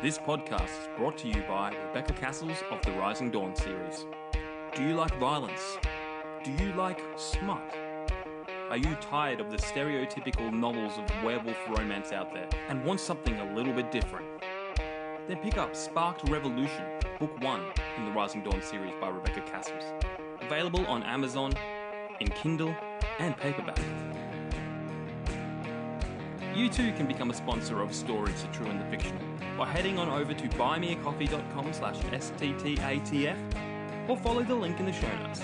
This podcast is brought to you by Rebecca Cassells of the Rising Dawn series. Do you like violence? Do you like smut? Are you tired of the stereotypical novels of werewolf romance out there and want something a little bit different? Then pick up Sparked Revolution, Book 1 in the Rising Dawn series by Rebecca Cassells. Available on Amazon, in Kindle and paperback. You too can become a sponsor of Stories, the True and the Fictional by heading on over to buymeacoffee.com/STTATF or follow the link in the show notes.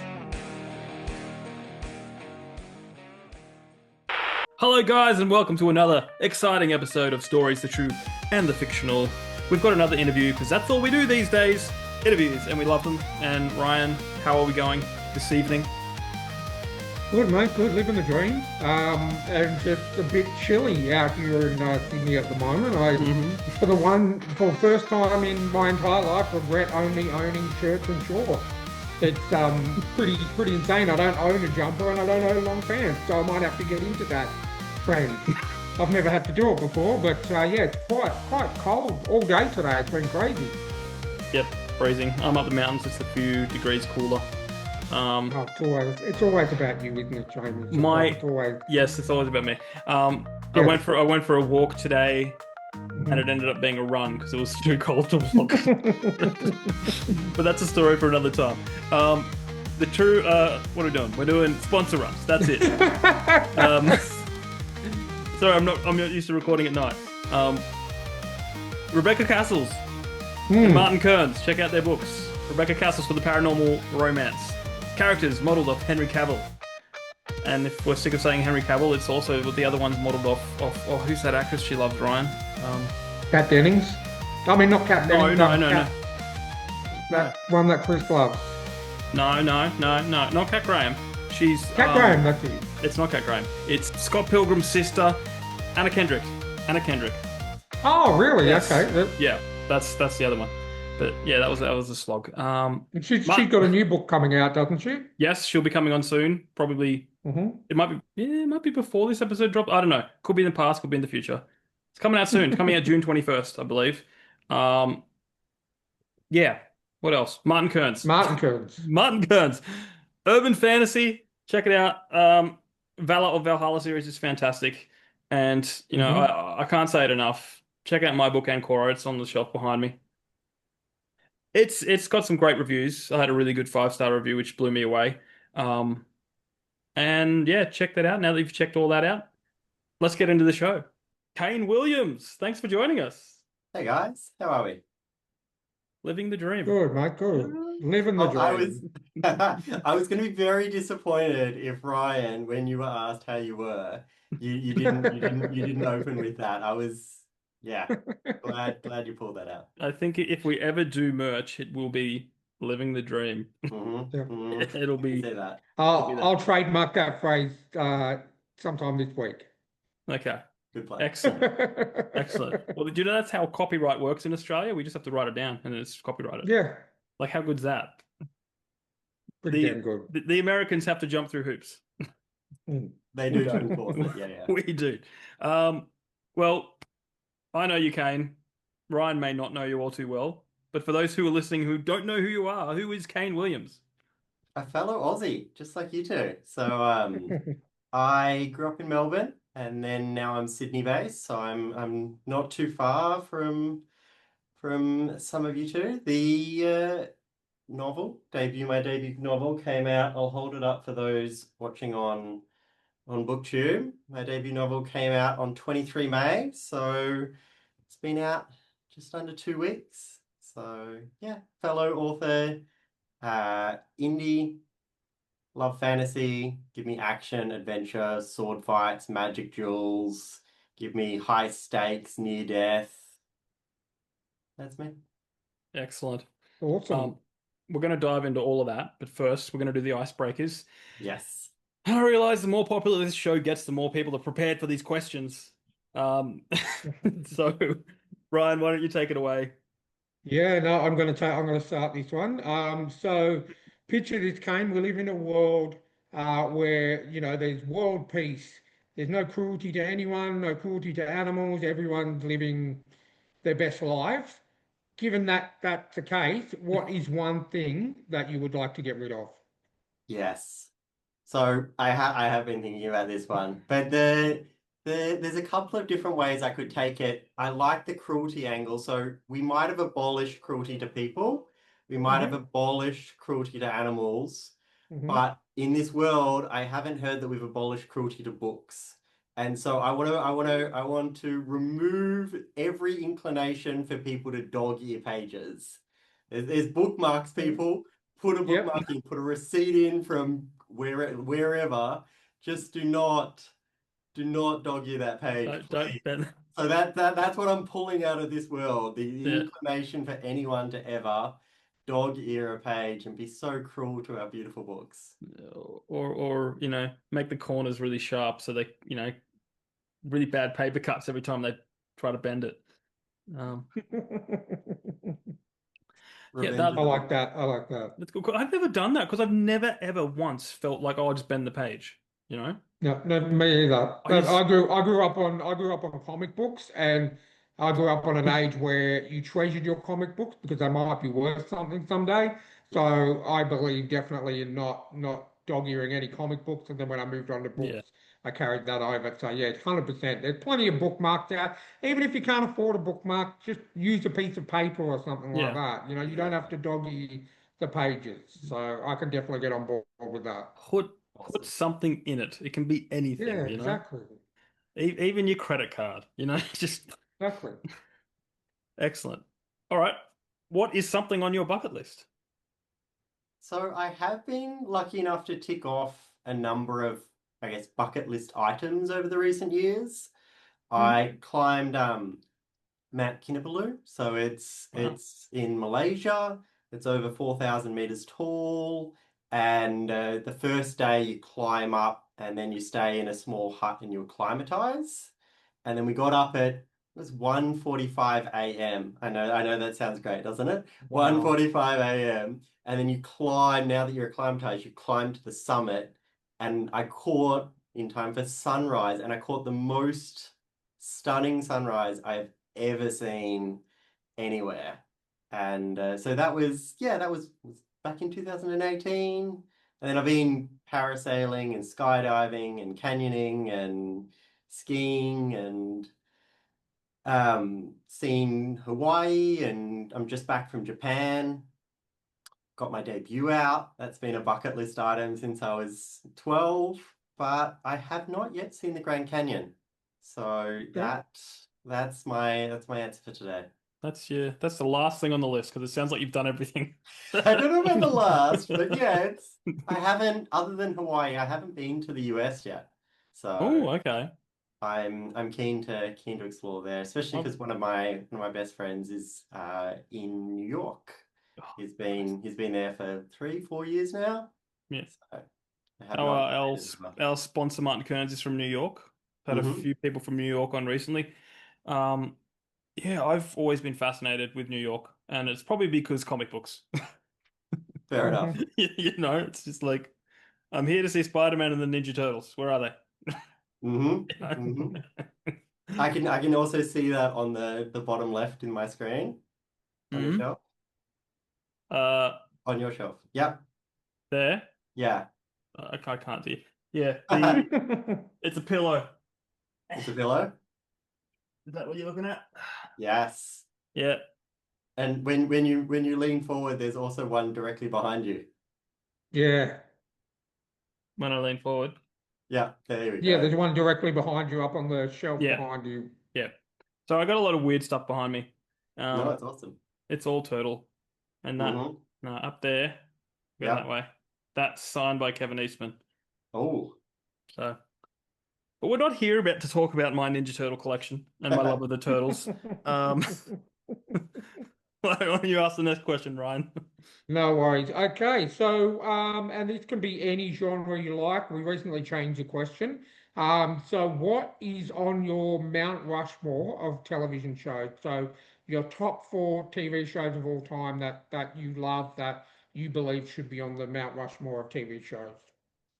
Hello guys, and welcome to another exciting episode of Stories, the True and the Fictional. We've got another interview because that's all we do these days, interviews, and we love them. And Ryan, how are we going this evening? Good, mate. Good. Living the dream. And just a bit chilly out here in Sydney at the moment. For the first time in my entire life, regret only owning shirts and shorts. It's pretty insane. I don't own a jumper and I don't own long pants, so I might have to get into that trend. I've never had to do it before, but yeah, it's quite cold all day today. It's been crazy. Yep, freezing. I'm up the mountains. It's a few degrees cooler. It's always about you, isn't it, Jamie? Yes, it's always about me. Yeah. I went for a walk today, and it ended up being a run because it was too cold to walk. But that's a story for another time. The true, what are we doing? We're doing sponsor ups. That's it. Sorry, I'm not used to recording at night. Rebecca Cassells and Martin Kearns. Check out their books. Rebecca Cassells for the paranormal romance. Characters modelled off Henry Cavill. And if we're sick of saying Henry Cavill, it's also the other ones modelled off who's that actress she loves, Ryan? Kat Dennings? I mean, not Kat Dennings. No. That one that Chris loves. No, not Kat Graham. She's... Kat Graham, that's it. It's not Kat Graham. It's Scott Pilgrim's sister, Anna Kendrick. Oh, really? Yes. Okay. Yeah, that's the other one. But yeah, that was a slog. She's got a new book coming out, doesn't she? Yes, she'll be coming on soon. Probably. It might be before this episode drops. I don't know. Could be in the past. Could be in the future. It's coming out soon. It's coming out June 21st, I believe. Yeah. What else? Martin Kearns. Urban fantasy. Check it out. Valor of Valhalla series is fantastic, and I can't say it enough. Check out my book Ancora. It's on the shelf behind me. It's got some great reviews. I had a really good 5-star review, which blew me away. And yeah, check that out. Now that you've checked all that out, let's get into the show. Kane Williams, thanks for joining us. Hey guys, how are we? Living the dream. Good, mate. Good. Living the dream. I was going to be very disappointed if Ryan, when you were asked how you were, you didn't open with that. I was. Yeah, glad you pulled that out. I think if we ever do merch, it will be living the dream. It'll be. Say that. I'll trademark that phrase sometime this week. Okay. Good plan. Excellent. Well, do you know that's how copyright works in Australia? We just have to write it down and then it's copyrighted. Yeah. Like, how good's that? Pretty damn good. The Americans have to jump through hoops. They do to enforce it. Yeah. We do. Well, I know you, Kane. Ryan may not know you all too well, but for those who are listening who don't know who you are, who is Kane Williams? A fellow Aussie, just like you two. So I grew up in Melbourne, and then now I'm Sydney based. So I'm not too far from some of you two. The my debut novel came out. I'll hold it up for those watching on BookTube. My debut novel came out on 23 May, so it's been out just under 2 weeks. So yeah, fellow author, indie, love fantasy, give me action, adventure, sword fights, magic duels, give me high stakes, near death. That's me. Excellent. Awesome. We're going to dive into all of that, but first we're going to do the icebreakers. Yes. I realize the more popular this show gets, the more people are prepared for these questions. So, Ryan, why don't you take it away? Yeah, no, I'm going to start this one. So picture this, Kane. We live in a world where there's world peace. There's no cruelty to anyone, no cruelty to animals. Everyone's living their best life. given that that's the case, what is one thing that you would like to get rid of? Yes. So I have been thinking about this one, but there's a couple of different ways I could take it. I like the cruelty angle. So we might have abolished cruelty to people. We might have Hmm. abolished cruelty to animals, Hmm. but in this world, I haven't heard that we've abolished cruelty to books. And so I want to remove every inclination for people to dog ear pages. There's bookmarks, people. Put a Yep. bookmark in, put a receipt in from wherever. Just do not dog ear that page, Don't please. Ben. So that's what I'm pulling out of this world. The Yeah. inclination for anyone to ever dog ear a page and be so cruel to our beautiful books. Or make the corners really sharp so they, really bad paper cuts every time they try to bend it. Um, yeah, Revenge I of the like book. that. I like that. that's cool. I've never done that because I've never ever once felt like, oh, I'll just bend the page, you know? No, no, me either. I But just, I grew up on comic books, and I grew up on an age where you treasured your comic books because they might be worth something someday. Yeah. So I believe definitely in not dog-earing any comic books. And then when I moved on to yeah, books, I carried that over. So yeah, 100%. There's plenty of bookmarks out. Even if you can't afford a bookmark, just use a piece of paper or something like yeah. that. You don't have to dog-ear the pages. So I can definitely get on board with that. Put Awesome. something in it. It can be Yeah, anything. exactly. Even your credit card. Just Exactly. excellent. All right. What is something on your bucket list? So I have been lucky enough to tick off a number of, I guess, bucket list items over the recent years. Mhm. I climbed Mount Kinabalu. So Wow. it's in Malaysia. It's over 4,000 meters tall. And the first day you climb up and then you stay in a small hut and you acclimatize. And then we got up at it was 1:45 a.m. I know that sounds great, doesn't it? Wow. 1:45 a.m. And then you climb, now that you're acclimatized, you climb to the summit. And I caught in time for sunrise, and I caught the most stunning sunrise I've ever seen anywhere. And so that was back in 2018. And then I've been parasailing and skydiving and canyoning and skiing and seen Hawaii, and I'm just back from Japan. Got my debut out. That's been a bucket list item since I was 12, but I have not yet seen the Grand Canyon. So Okay. that's my answer for today. That's the last thing on the list because it sounds like you've done everything. I don't know about the last, but yeah, it's I haven't, other than Hawaii, I haven't been to the US yet. So Oh, okay. I'm keen to explore there, especially I've, because one of my best friends is in New York. oh, nice. He's been there for 3-4 years now. Yeah. So I have Our, not our, made it over. our sponsor, Martin Kearns, is from New York. Had a Hmm. few people from New York on recently. Um, yeah, I've always been fascinated with New York, and it's probably because comic books. Fair enough. Mhm. It's just like I'm here to see Spider-Man and the Ninja Turtles. Where are they? Hmm. You Hmm. know? I can also see that on the bottom left in my screen on your Mhm. shelf. Uh, On your shelf. Yep. there. Yeah. I can't see. Yeah, the it's a pillow. It's a pillow. Is that what you're looking at? Yes. Yeah, And when you lean forward, there's also one directly behind you. Yeah. when I lean forward. Yeah, there we Yeah, go. there's one directly behind you up on the shelf Yeah, behind you. yeah. So I got a lot of weird stuff behind me. No, Um, it's awesome. it's all turtle, and that Hmm. no up there, go that Yep. way. That's signed by Kevin Eastman. Oh. So, but we're not here about to talk about my Ninja Turtle collection and my love of the turtles. Um, why don't you ask the next question, Ryan? No worries. Okay, so and this can be any genre you like. We recently changed the question. So what is on your Mount Rushmore of television shows? So your top four TV shows of all time that you love that you believe should be on the Mount Rushmore of TV shows.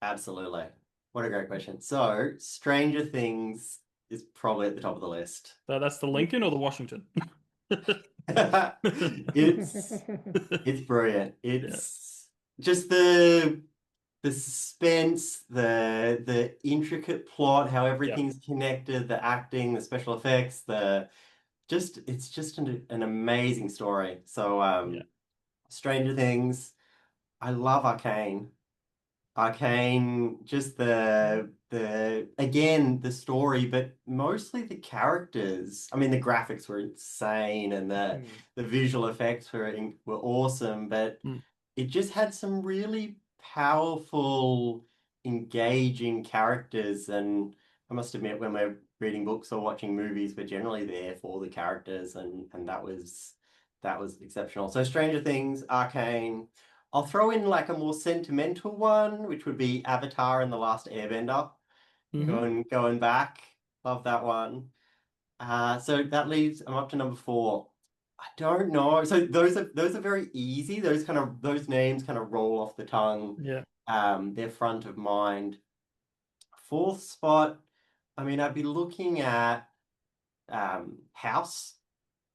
Absolutely. What a great question. So, Stranger Things is probably at the top of the list. So that's the Lincoln or the Washington? It's it's brilliant. Yeah. It's just the suspense, the intricate plot, how Yeah. everything's connected, the acting, the special effects, the just it's just an amazing story. So Yeah. Stranger Things, I love Arcane. Arcane, just the again the story, but mostly the characters. I mean, the graphics were insane and Mm. the visual effects were awesome, but Mm. it just had some really powerful, engaging characters. And I must admit, when we're reading books or watching movies, we're generally there for the characters, and that was exceptional. So Stranger Things, Arcane. I'll throw in like a more sentimental one, which would be Avatar and the Last Airbender. Hmm. Going back, love that one. So that leaves I'm up to number four. I don't know. So those are very easy. Those names kind of roll off the tongue. Yeah. They're front of mind. Fourth spot, I mean, I'd be looking at House.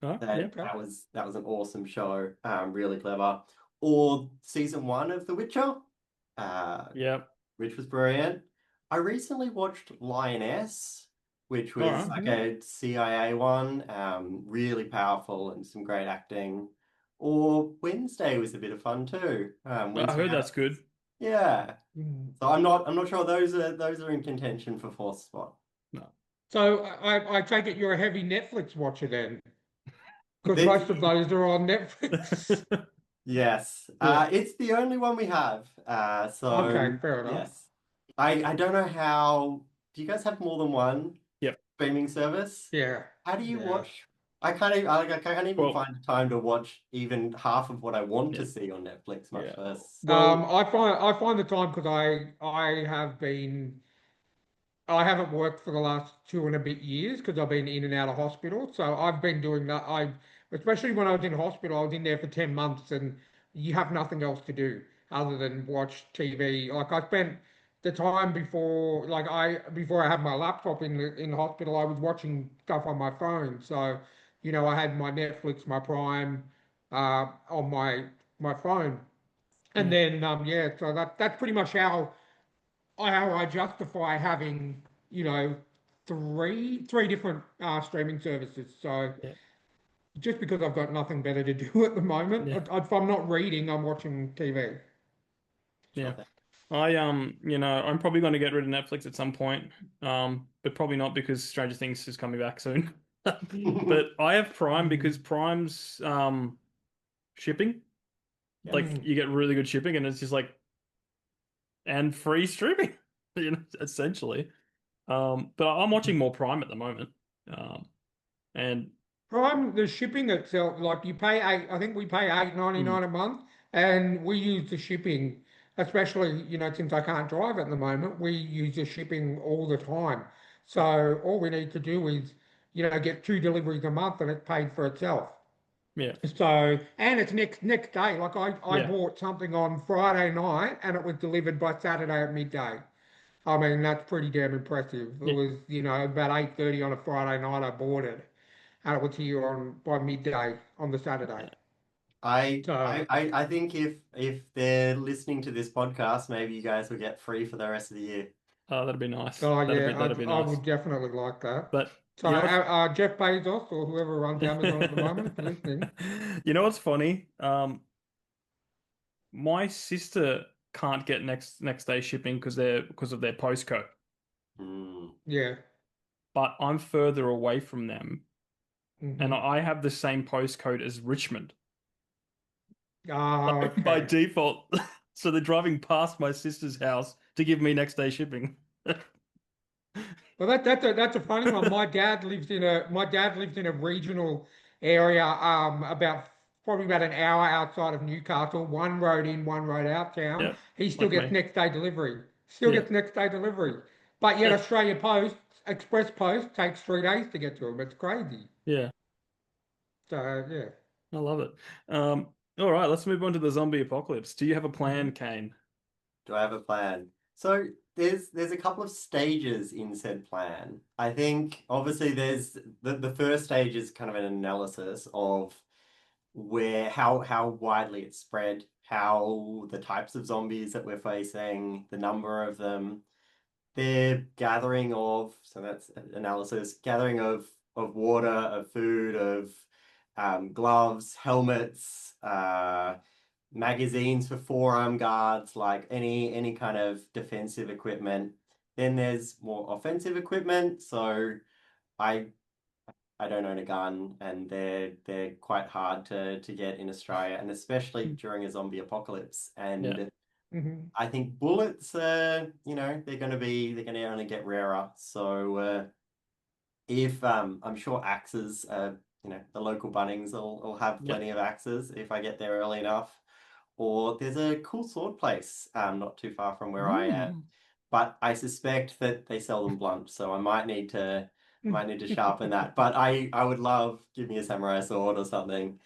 Oh, yeah. That Okay. that was an awesome show. Really clever. Or season one of The Witcher, uh, Yeah. which was brilliant. I recently watched Lioness, which All was right. like Mhm. a CIA one, really powerful and some great acting. Or Wednesday was a bit of fun too. I Wednesday heard that's Addams. good. Yeah. Mm. So I'm not sure those are in contention for fourth spot. No. So I take it you're a heavy Netflix watcher then, because It's, most of those are on Netflix. yes. Yeah. It's the only one we have. Okay, So fair enough. yes. I don't know how. Do you guys have more than one Yep. streaming service? Yeah. How do you Yeah. watch? I can't even Well, find time to watch even half of what I want yeah. to see on Netflix, much Yeah. less. Well, I find the time because I haven't worked for the last 2.5 years because I've been in and out of hospital. So I've been doing that. Especially when I was in hospital, I was in there for 10 months and you have nothing else to do other than watch TV. Like I spent the time before I had my laptop in the hospital, I was watching stuff on my phone. So, I had my Netflix, my Prime, on my phone. And yeah. then yeah, so that's pretty much how I justify having, you know, three different streaming services. So Yeah. just because I've got nothing better to do at the moment, Yeah. if I'm not reading, I'm watching TV. Sure Yeah. thing. I'm probably going to get rid of Netflix at some point. But probably not because Stranger Things is coming back soon. But I have Prime because Mm, Prime's shipping, Yeah. like mm. you get really good shipping and it's just like and free streaming, essentially. But I'm watching more Prime at the moment. Um, and Prime, the shipping itself, like you pay I think we pay eight ninety mm, nine a month, and we use the shipping, especially, since I can't drive at the moment, we use the shipping all the time. So all we need to do is, get two deliveries a month and it's paid for itself. yeah, So, and it's next day. Like I yeah, bought something on Friday night and it was delivered by Saturday at midday. I mean, that's pretty damn impressive. It yeah, was, about 8:30 on a Friday night I bought it and it was here on by midday on the Saturday. yeah. So, I think if they're listening to this podcast, maybe you guys will get free for the rest of the year. Oh, that'd be nice. oh That'd yeah, be that'd be I nice. would definitely like that. But So, you know what's Jeff Bezos or whoever runs Amazon at the moment, if you're listening. you know what's funny? My sister can't get next day shipping because of their postcode. Hmm. Yeah. But I'm further away from them, and Hmm. I have the same postcode as Richmond. Ah, By okay. default. So they're driving past my sister's house to give me next day shipping. Well, that's a funny one. My dad lives in a regional area, probably about an hour outside of Newcastle. One road in, one road out town. Yep, He still like gets me. next day delivery. Still Yeah. gets next day delivery. But yet Australia Post, Express Post takes 3 days to get to him. It's crazy. Yeah, So yeah. I love it. All right, let's move on to the zombie apocalypse. Do you have a plan, Hmm. Kane? Do I have a plan? So there's a couple of stages in said plan. I think obviously there's the first stage is kind of an analysis of where how widely it's spread, how the types of zombies that we're facing, the number of them, their gathering of, so that's analysis, gathering of water, of food, of gloves, helmets, magazines for forearm guards, like any kind of defensive equipment. Then there's more offensive equipment. So I I don't own a gun, and they're quite hard to get in Australia, and especially during a zombie apocalypse. Yeah. And Mhm. I think bullets, they're gonna only get rarer. So if I'm sure axes, the local Bunnings will have Yeah. plenty of axes if I get there early enough. Or there's a cool sword place not too far from where I am, Mm. but I suspect that they sell them blunt, so I might need to sharpen that. But I would love give me a samurai sword or something.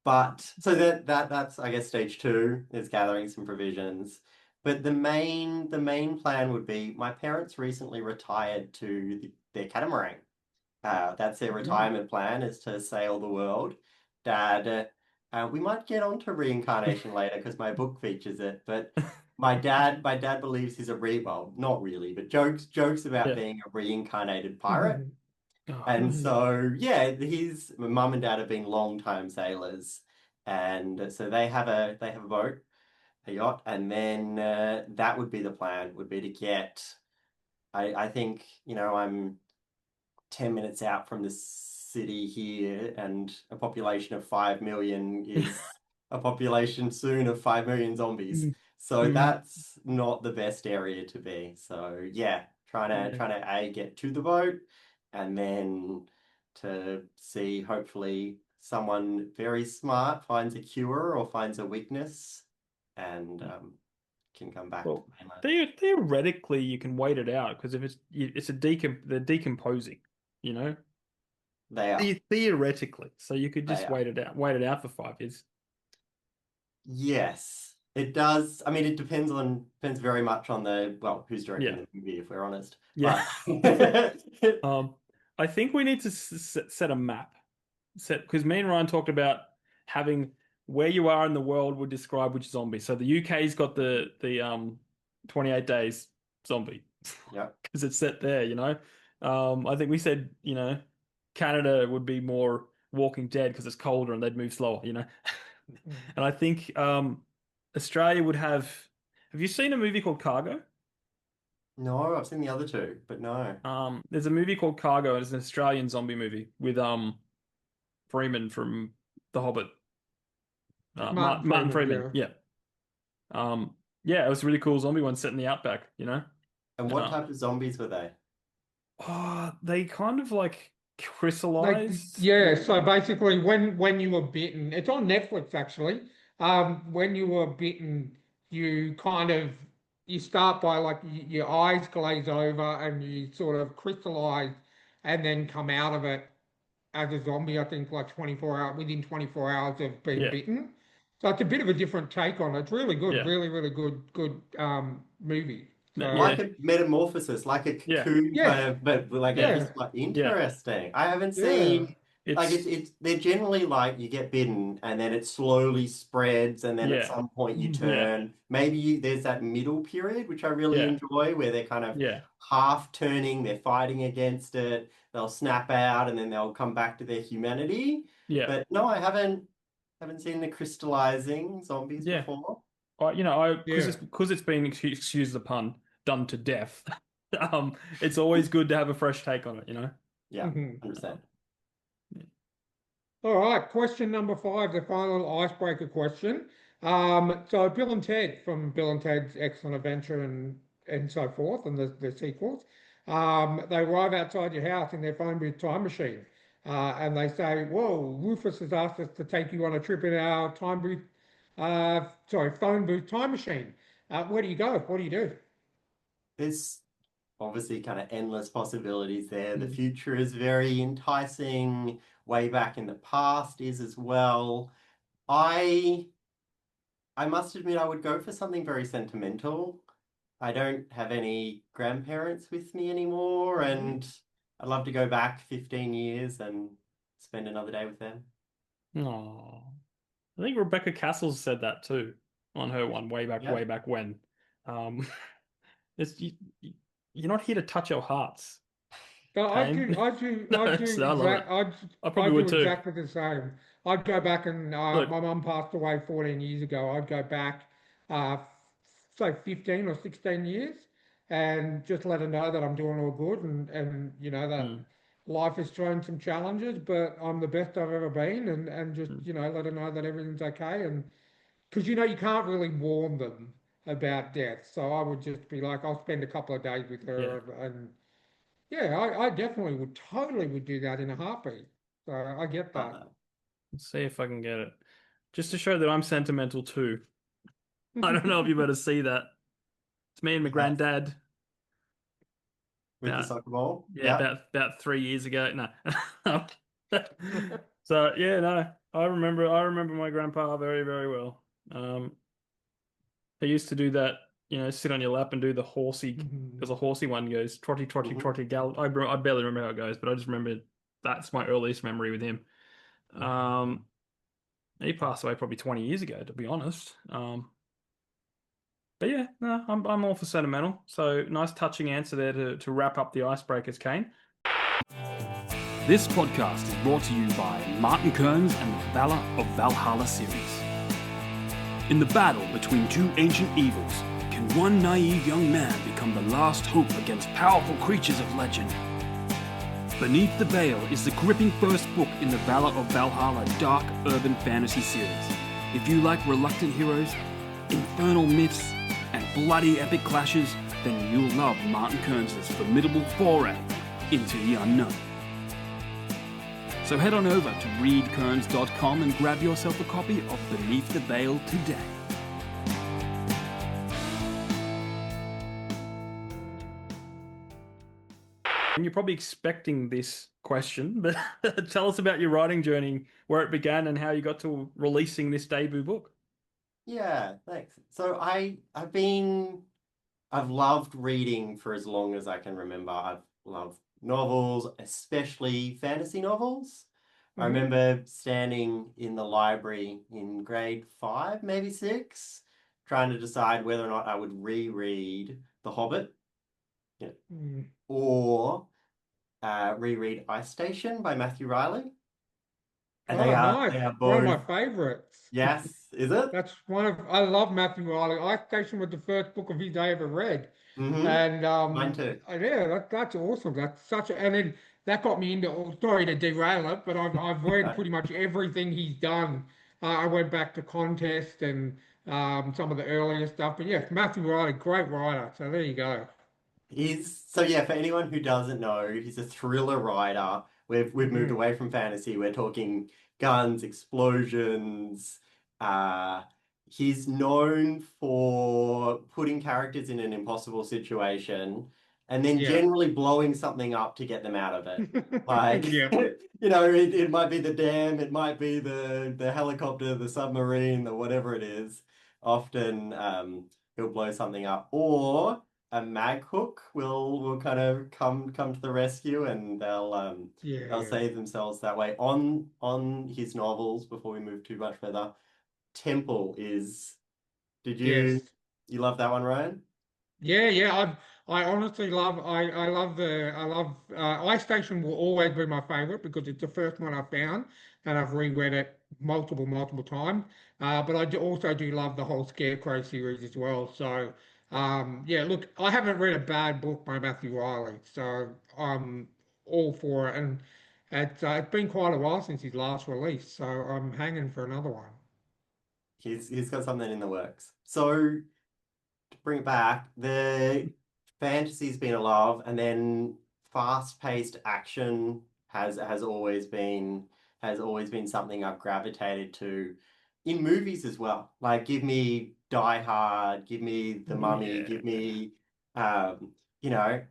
But so that's I guess stage two is gathering some provisions. But the main plan would be my parents recently retired to their catamaran. That's their Mhm. retirement plan is to sail the world. Dad, we might get onto reincarnation later because my book features it. But my dad believes he's well, not really, but jokes about Yeah. being a reincarnated pirate. Mhm. Oh, And Mhm. so, yeah, his my mum and dad have been long-time sailors, and so they have a boat, a yacht, and then that would be the plan. Would be to get. I think I'm 10 minutes out from the city here, and a population of 5 million is a population soon of 5 million zombies. Mhm. So mm, that's not the best area to be. So yeah, trying to yeah. trying to A, get to the boat, and then to see hopefully someone very smart finds a cure or finds a weakness and can come back to Well, mainland. theoretically, you can wait it out because if it's they're decomposing, you know, They are. theoretically. So you could They just are. wait it out for 5 years. Yes, it does. I mean, it depends very much on who's directing Yeah, the movie, if we're honest. yeah. But Um, I think we need to set a map. Set because me and Ryan talked about having where you are in the world would describe which zombie. So the UK's got the 28 days zombie yeah, because it's set there, you know. I think we said, Canada would be more Walking Dead because it's colder and they'd move slower, you know. Mhm. And I think Australia would have. Have you seen a movie called Cargo? no, I've seen the other two, but no. There's a movie called Cargo. It's an Australian zombie movie with Freeman from The Hobbit. Martin Martin Freeman, Freeman. yeah. Yeah. Um, yeah, it was a really cool zombie one set in the outback, you know? And what Uh, type of zombies were they? they kind of like Like, crystallize. yeah, so basically when you were bitten, it's on Netflix actually. When you were bitten, you kind of you start by like your eyes glaze over and you sort of crystallize and then come out of it as a zombie, I think like 24 hours within 24 hours of being Yeah, bitten. So it's a bit of a different take on it. It's really good, yeah, really, really good movie. So Like yeah, a metamorphosis, like a yeah, cocoon yeah, kind of, but like a yeah, yeah, just like yeah. interesting. I haven't yeah. seen like It's it's they're generally like you get bitten and then it slowly spreads and then at yeah, some point you Mhm. yeah, turn. Maybe there's that middle period which I really yeah, enjoy where they're kind of yeah, half turning, they're fighting against it, they'll snap out and then they'll come back to their humanity. yeah, But no, I haven't seen the crystallizing zombies yeah. before. I Yeah. because it's been excuse the pun done to death. It's always good to have a fresh take on it, you know. Yeah, Mhm. 100%. All right, question number five, the final icebreaker question. So Bill and Ted from Bill and Ted's Excellent Adventure and so forth, and the sequels. They arrive outside your house in their phone booth time machine, and they say, "Whoa, Rufus has asked us to take you on a trip in our phone booth time machine. Where do you go? What do you do?" There's obviously kind of endless possibilities there. The Mm. future is very enticing. Way back in the past is as well. I I must admit I would go for something very sentimental. I don't have any grandparents with me anymore, Mhm. and I'd love to go back 15 years and spend another day with them. Oh. I think Rebecca Cassells said that too on her one Yeah. way back when. Um, it's you're not here to touch our hearts, So Kane. No, I love it. I I probably would do too. exactly the same. I'd go back and Look, my mum passed away 14 years ago. I'd go back, uh, say 15 or 16 years, and just let her know that I'm doing all good, and that mm, life has thrown some challenges, but I'm the best I've ever been, and just mm, let her know that everything's okay, and because you can't really warn them about death, so I would just be like, I'll spend a couple of days with yeah. her, and yeah, I definitely would totally would do that in a heartbeat. So I get Love that. that. Let's see if I can get it. Just to show that I'm sentimental too. I don't know if you better see that. It's me and my Yes. granddad With the about soccer ball. yeah, Yeah. about 3 years ago. No. So yeah, no. I remember my grandpa very, very well. He used to do that, sit on your lap and do the horsey, because the horsey one goes trotty, trotty, Hmm. trotty, gal. I barely remember how it goes, but I just remember that's my earliest memory with him. Um, he passed away probably 20 years ago, to be honest. But yeah, no, I'm all for sentimental. So nice touching answer there to wrap up the icebreakers, Kane. This podcast is brought to you by Martin Kearns and the Valor of Valhalla series. In the battle between two ancient evils, can one naive young man become the last hope against powerful creatures of legend? Beneath the Veil is the gripping first book in the Valor of Valhalla dark urban fantasy series. If you like reluctant heroes, infernal myths, and bloody epic clashes, then you'll love Martin Kearns' formidable foray into the unknown. So head on over to readkearns.com and grab yourself a copy of Beneath the Veil today. And you're probably expecting this question, but tell us about your writing journey, where it began and how you got to releasing this debut book. Yeah, thanks. So I've loved reading for as long as I can remember. I've loved novels, especially fantasy novels. I Hmm. remember standing in the library in grade 5, maybe 6, trying to decide whether or not I would reread The Hobbit, yeah, Mm. or reread Ice Station by Matthew Riley. And Oh, nice. they are One of my both, favorites. yes, is it? That's I love Matthew Riley. Ice Station was the first book of his I ever read. Mm-hmm. And Mine too. yeah, that's awesome. That's such a, and then that got me into, oh, sorry to derail it, but I've read No. pretty much everything he's done. I went back to Contest and some of the earlier stuff. But yeah, Matthew Riley, great writer. So there you go. So yeah, for anyone who doesn't know, he's a thriller writer. We've moved Hmm. away from fantasy. We're talking guns, explosions. Uh, he's known for putting characters in an impossible situation and then Yeah. generally blowing something up to get them out of it. Like, Yeah. it might be the dam, it might be the helicopter, the submarine, or whatever it is. Often, he'll blow something up, or a mag hook will kind of come to the rescue, and they'll Yeah. save themselves that way. On his novels, before we move too much further, Temple is. Did you Yes. you love that one, Ryan? Yeah, yeah. I honestly love I love Ice Station will always be my favorite because it's the first one I found and I've reread it multiple times. But also do love the whole Scarecrow series as well. So yeah, look, I haven't read a bad book by Matthew Riley, so I'm all for it. And it's been quite a while since his last release, so I'm hanging for another one. He's got something in the works. So to bring it back, the fantasy's been a love, and then fast-paced action has always been something I've gravitated to in movies as well. Like give me Die Hard, give me The Oh Mummy, give yeah. me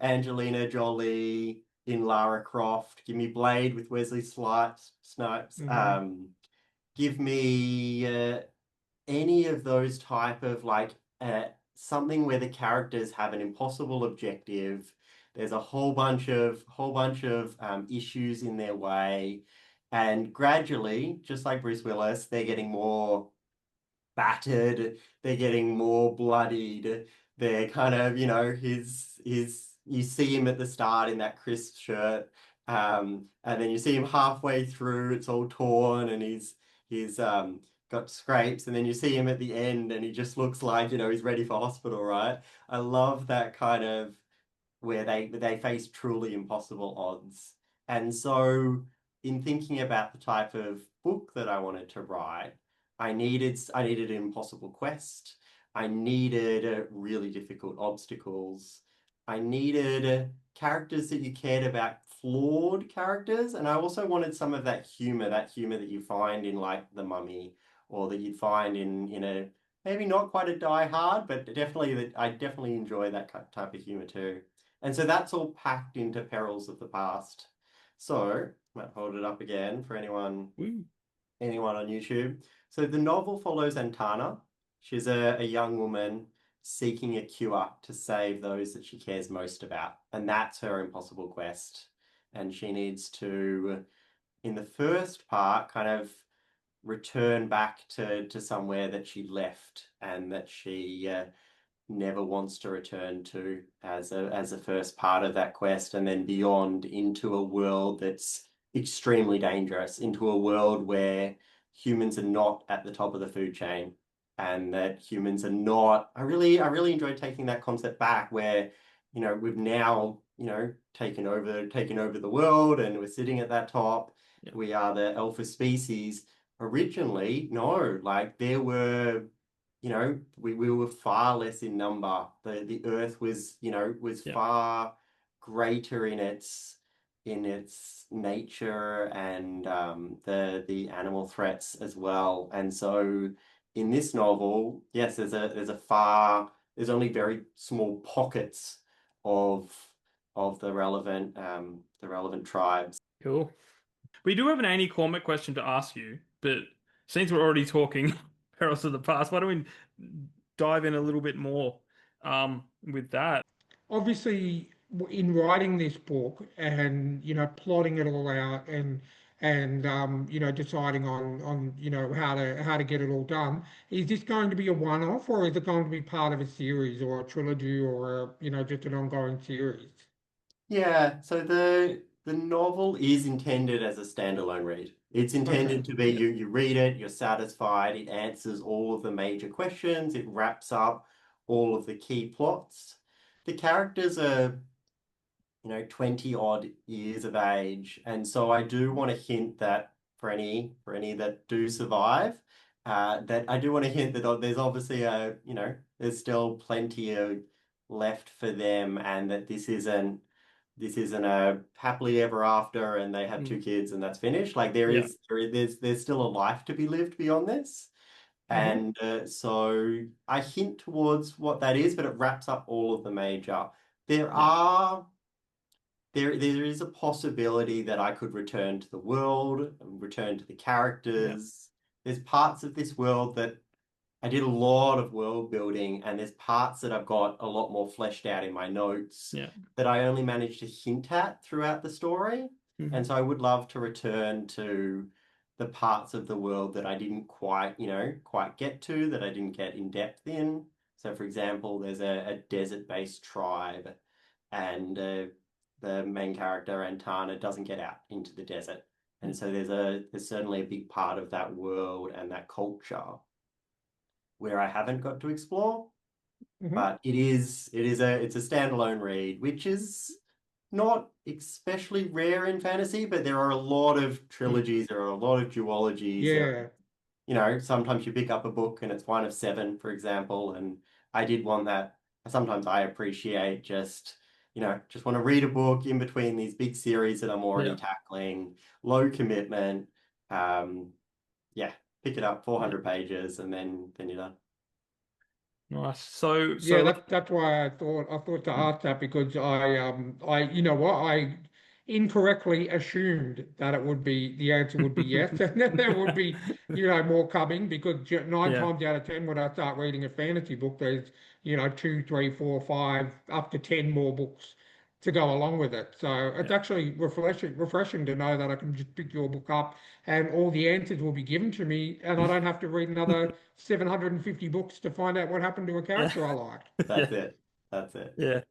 Angelina Jolie in Lara Croft, give me Blade with Wesley Snipes. Hmm. Give me any of those type of like something where the characters have an impossible objective. There's a whole bunch of issues in their way. And gradually, just like Bruce Willis, they're getting more battered, they're getting more bloodied. They're kind of, his you see him at the start in that crisp shirt, and then you see him halfway through, it's all torn and he's got scrapes, and then you see him at the end and he just looks like, he's ready for hospital, right? I love that kind of where they face truly impossible odds. And so in thinking about the type of book that I wanted to write, I needed an impossible quest. I needed really difficult obstacles. I needed characters that you cared about, flawed characters, and I also wanted some of that humor that you find in like The Mummy, or that you'd find in a maybe not quite a Die Hard, but definitely that I definitely enjoy that type of humor too. And so that's all packed into Perils of the Past. So, I might hold it up again for anyone on YouTube. So the novel follows Antana. She's a young woman seeking a cure to save those that she cares most about. And that's her impossible quest. And she needs to, in the first part, kind of return back to somewhere that she left and that she never wants to return to as a first part of that quest, and then beyond into a world that's extremely dangerous, into a world where humans are not at the top of the food chain, and that humans are not. I really enjoyed taking that concept back where, we've now, taken over the world and we're sitting at that top. Yeah. We are the alpha species. Originally, no, like there were, we were far less in number. The Earth was, Yeah. far greater in its nature, and the animal threats as well. And so in this novel, yes, there's only very small pockets of the relevant tribes. Cool. We do have an Annie Cormack question to ask you, but since we're already talking Perils of the Past, why don't we dive in a little bit more with that? Obviously, in writing this book and plotting it all out and deciding on how to get it all done, is this going to be a one-off, or is it going to be part of a series or a trilogy, or just an ongoing series? Yeah, so the novel is intended as a standalone read. It's Okay. intended to be Yeah. you read it, you're satisfied, it answers all of the major questions, it wraps up all of the key plots. The characters are, 20 odd years of age, and so I do want to hint that for any that do survive, that I do want to hint that there's obviously there's still plenty of left for them, and that this isn't a happily ever after and they have two Mm. kids and that's finished. Like Yeah. there's still a life to be lived beyond this. Hmm. And so I hint towards what that is, but it wraps up all of the major. There Yeah. are there is a possibility that I could return to the world, return to the Yeah. characters. There's parts of this world that I did a lot of world building, and there's parts that I've got a lot more fleshed out in my notes Yeah. that I only managed to hint at throughout the story. And Mhm. so I would love to return to the parts of the world that I didn't quite get to, that I didn't get in depth in. So, for example, there's a desert-based tribe, and the main character, Antana, doesn't get out into the desert. Yeah. And so there's certainly a big part of that world and that culture where I haven't got to explore, Hmm. but it's a standalone read, which is not especially rare in fantasy, but there are a lot of Mm. trilogies, there are a lot of duologies. Yeah. Sometimes you pick up a book and it's one of seven, for example, and I did want that. Sometimes I appreciate just want to read a book in between these big series that I'm already Yeah. tackling, low commitment. Yeah, pick it up, Yeah. 400 pages, and then you're done. Nice. So Yeah, like, that's why I thought to mm, ask that, because I I incorrectly assumed that the answer would be yes, and then there would be more coming, because nine yeah. times out of 10 when I start reading a fantasy book, there's 2, 3, 4, 5, up to 10 more books to go along with it. So it's Yeah. actually refreshing to know that I can just pick your book up and all the answers will be given to me, and I don't have to read another 750 books to find out what happened to a Yeah. character I liked. That's Yeah. it. That's it. Yeah.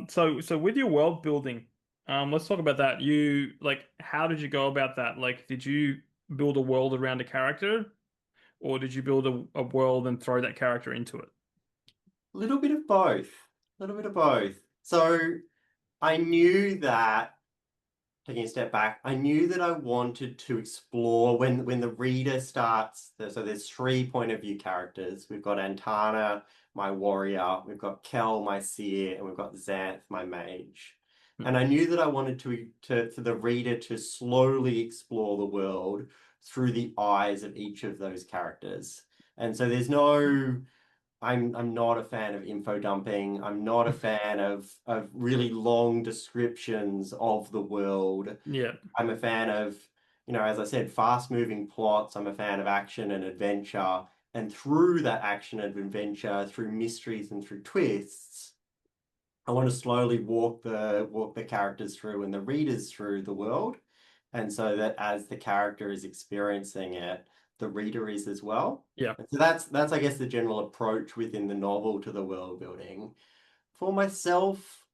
So with your world building, let's talk about that. You like, how did you go about that? Like, did you build a world around a character, or did you build a world and throw that character into it? A little bit of both. A little bit of both. So I knew that, taking a step back, I knew that I wanted to explore when the reader starts. So there's three point of view characters. We've got Antana, my warrior. We've got Kel, my seer, and we've got Xanth, my mage. Hmm. And I knew that I wanted for the reader to slowly explore the world through the eyes of each of those characters. And so there's no I'm not a fan of info dumping. I'm not a fan of really long descriptions of the world. Yeah. I'm a fan of, as I said, fast moving plots. I'm a fan of action and adventure. And through that action and adventure, through mysteries and through twists, I want to slowly walk the characters through and the readers through the world. And so that as the character is experiencing it, the reader is as well. Yeah. And so that's I guess the general approach within the novel to the world building. For myself,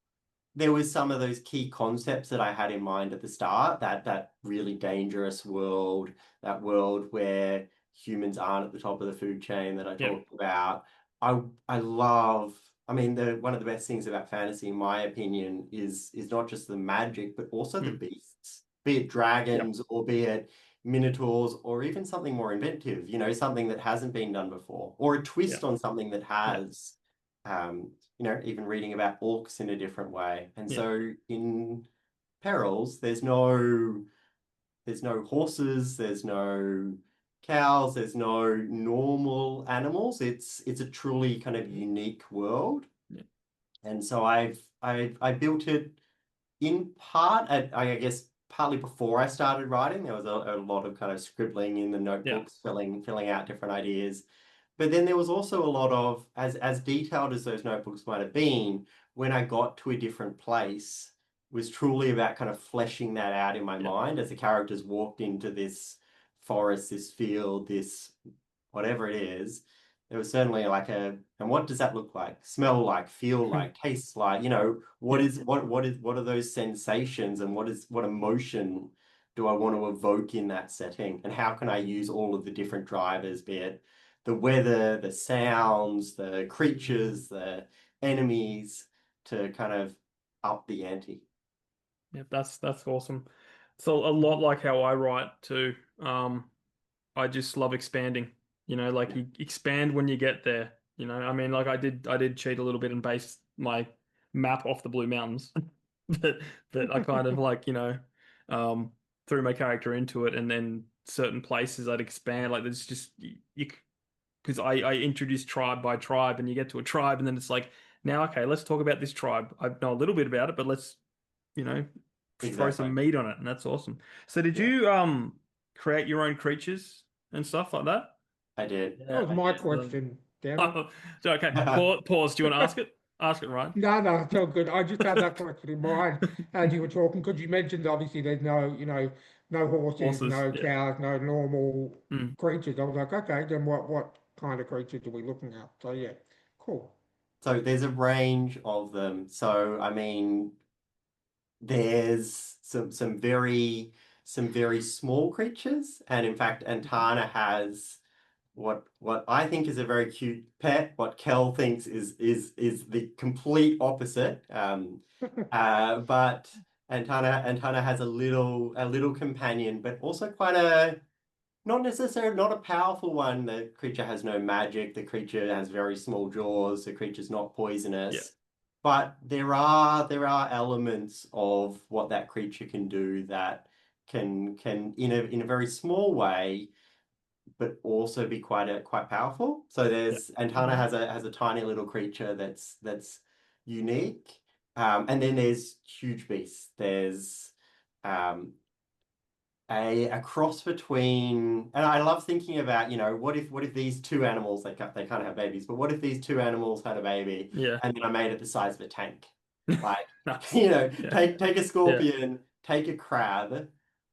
there was some of those key concepts that I had in mind at the start, that really dangerous world, that world where humans aren't at the top of the food chain that I Yeah. talked about. I love, I mean, one of the best things about fantasy, in my opinion, is not just the magic, but also the Hmm. beasts, be it Yep. dragons or be it minotaurs or even something more inventive, something that hasn't been done before, or a Yeah. twist on something that Yeah. has. Even reading about orcs in a different way. And Yeah. so in Perils, there's no horses, there's no cows, there's no normal animals. It's a truly kind of unique world. Yeah. And so I built it in part, I guess partly before I started writing. There was a lot of kind of scribbling in the Yeah. notebooks, filling out different ideas. But then there was also a lot of, as detailed as those notebooks might have been, when I got to a different place, was truly about kind of fleshing that out in my Yeah. mind as the characters walked into this forest, this field, this whatever it is. There was certainly and what does that look like? Smell like, feel like, taste like, Yeah. what are those sensations and what emotion do I want to evoke in that setting? And how can I use all of the different drivers, be it the weather, the sounds, the creatures, the enemies, to kind of up the ante. Yeah. That's awesome. So a lot like how I write too. I just love expanding. Like Yeah. you expand when you get there. I mean, like I did cheat a little bit and base my map off the Blue Mountains, but I kind of like, um, threw my character into it, and then certain places I'd expand. Like there's just you, because I introduced tribe by tribe, and you get to a tribe, and then it's like, now okay, let's talk about this tribe. I know a little bit about it, but let's you know throw Exactly. some meat on it, and that's awesome. So did Yeah, you create your own creatures and stuff like that? I did. That Yeah, was I my guess. question, damn it. Oh, so okay, pause. Do you want to ask it? Ask it, Ryan. No, no, it's all good. I just had that question in mind as you were talking, because you mentioned obviously there's no horses, Horses. no Yeah. cows, no normal Mm. creatures. I was like, okay, then what kind of creatures are we looking at? So yeah, cool. So there's a range of them. So I mean, there's some very small creatures, and in fact, Antana has what I think is a very cute pet. What Kel thinks is the complete opposite. But Antana has a little companion, but also quite a not necessarily not a powerful one. The creature has no magic. The creature has very small jaws. The creature's not Yeah. poisonous. But there are elements of what that creature can do that can in a very small way, but also be quite powerful. So Yeah. there's Antana has a tiny little creature that's unique. And then there's huge beasts. There's um, a cross between, and I love thinking about, what if these two animals, they can't have babies, but what if these two animals had a baby Yeah. and then I made it the size of a tank? Like, Nice. Yeah. take a Yeah. scorpion, take a crab.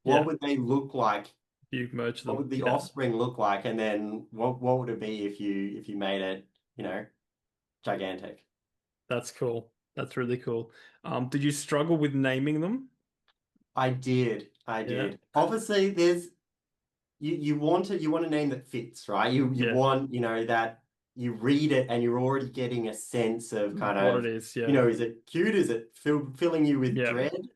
What Yeah. would they look like? You merge What them. would the Yeah. offspring look like? And then what would it be if you made it, gigantic? That's cool. That's really cool. Did you struggle with naming them? I did. I Yeah. did. Obviously, there's you want a name that fits, right? You Yeah. want, that you read it and you're already getting a sense of kind What it of, is. Yeah. is it cute? Is it filling you with Yeah. dread?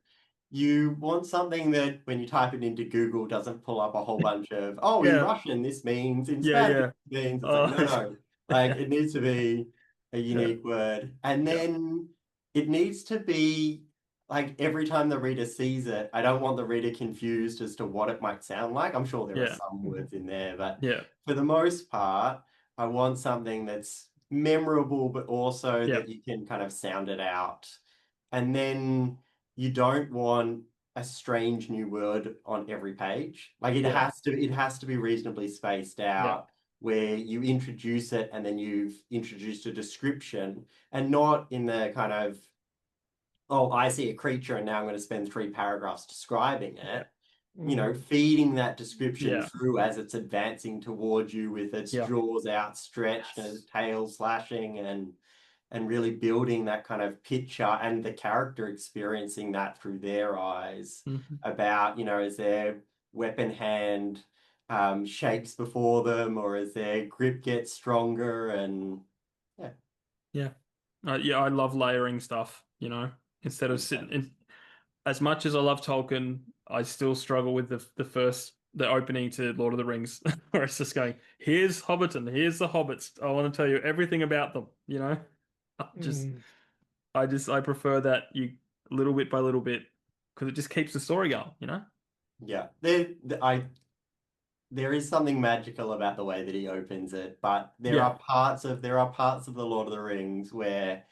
You want something that when you type it into Google doesn't pull up a whole bunch of, oh, in Yeah. Russian this means, in Yeah. Spanish Yeah. this means. It's like, Oh, no, no. Like yeah. it needs to be a Yeah. unique word. And Yeah. then it needs to be like every time the reader sees it, I don't want the reader confused as to what it might sound like. I'm sure there are Yeah. some words in there, but Yeah. for the most part, I want something that's memorable, but also Yeah. that you can kind of sound it out. And then you don't want a strange new word on every page. Like Yeah. it has to be reasonably spaced Yeah. out where you introduce it and then you've introduced a description and not in the kind of, oh, I see a creature and now I'm going to spend 3 paragraphs describing Yeah. it. Mhm. Feeding that description Yeah. through as it's advancing towards you with its Yeah. jaws outstretched and its Yes. tail slashing and really building that kind of picture and the character experiencing that through their eyes Mhm. about, as their weapon hand shakes before them or as their grip gets stronger and yeah, Yeah. Yeah, I love layering stuff, instead of sitting 100%. in, as much as I love Tolkien, I still struggle with the opening to Lord of the Rings, where it's just going, here's Hobbiton, here's the hobbits. I want to tell you everything about them. I just Mm. I prefer that you little bit by little bit because it just keeps the story going. Yeah. There is something magical about the way that he opens it, but Yeah. there are parts of the Lord of the Rings where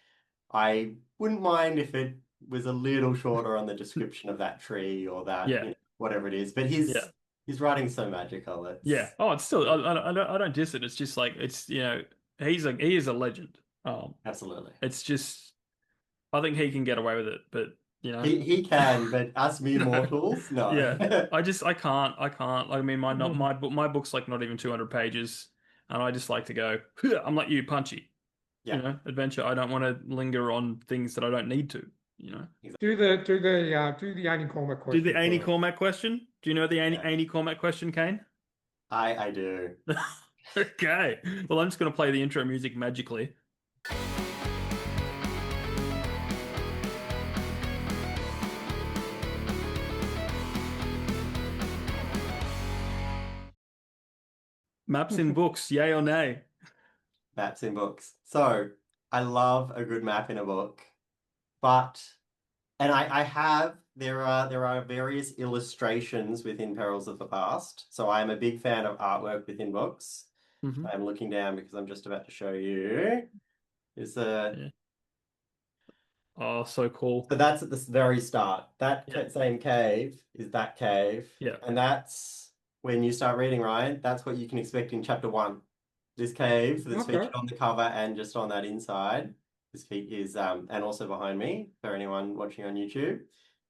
I wouldn't mind if it was a little shorter on the description of that tree or that, Yeah. whatever it is. But Yeah. his writing's so magical. Yeah. It's Oh, it's still I don't diss it. It's just like he is a legend. absolutely. It's just I think he can get away with it, but you know, He can, but us mere no, mortals, no. yeah. I can't. Like, I mean, Mhm. my book's like not even 200 pages, and I just like to go. I'm like you, punchy. Yeah, Adventure. I don't want to linger on things that I don't need to. exactly. Do the Annie Cormack Do the question Annie for us. Cormac question? Do you know the Yeah, Annie Cormac question, Kane? I do. Okay. Well, I'm just going to play the intro music magically. Maps in books, yay or nay? Maps in books. So I love a good map in a book, but and I have there are various illustrations within Perils of the Past. So I am a big fan of artwork within books. Hmm. I'm looking down because I'm just about to show you. Is a Yeah. Oh, so cool. So that's at the very start. That Yeah. same cave is that cave, Yeah. and that's when you start reading, Ryan. That's what you can expect in chapter one. This cave that's Okay. featured on the cover and just on that inside is and also behind me for anyone watching on YouTube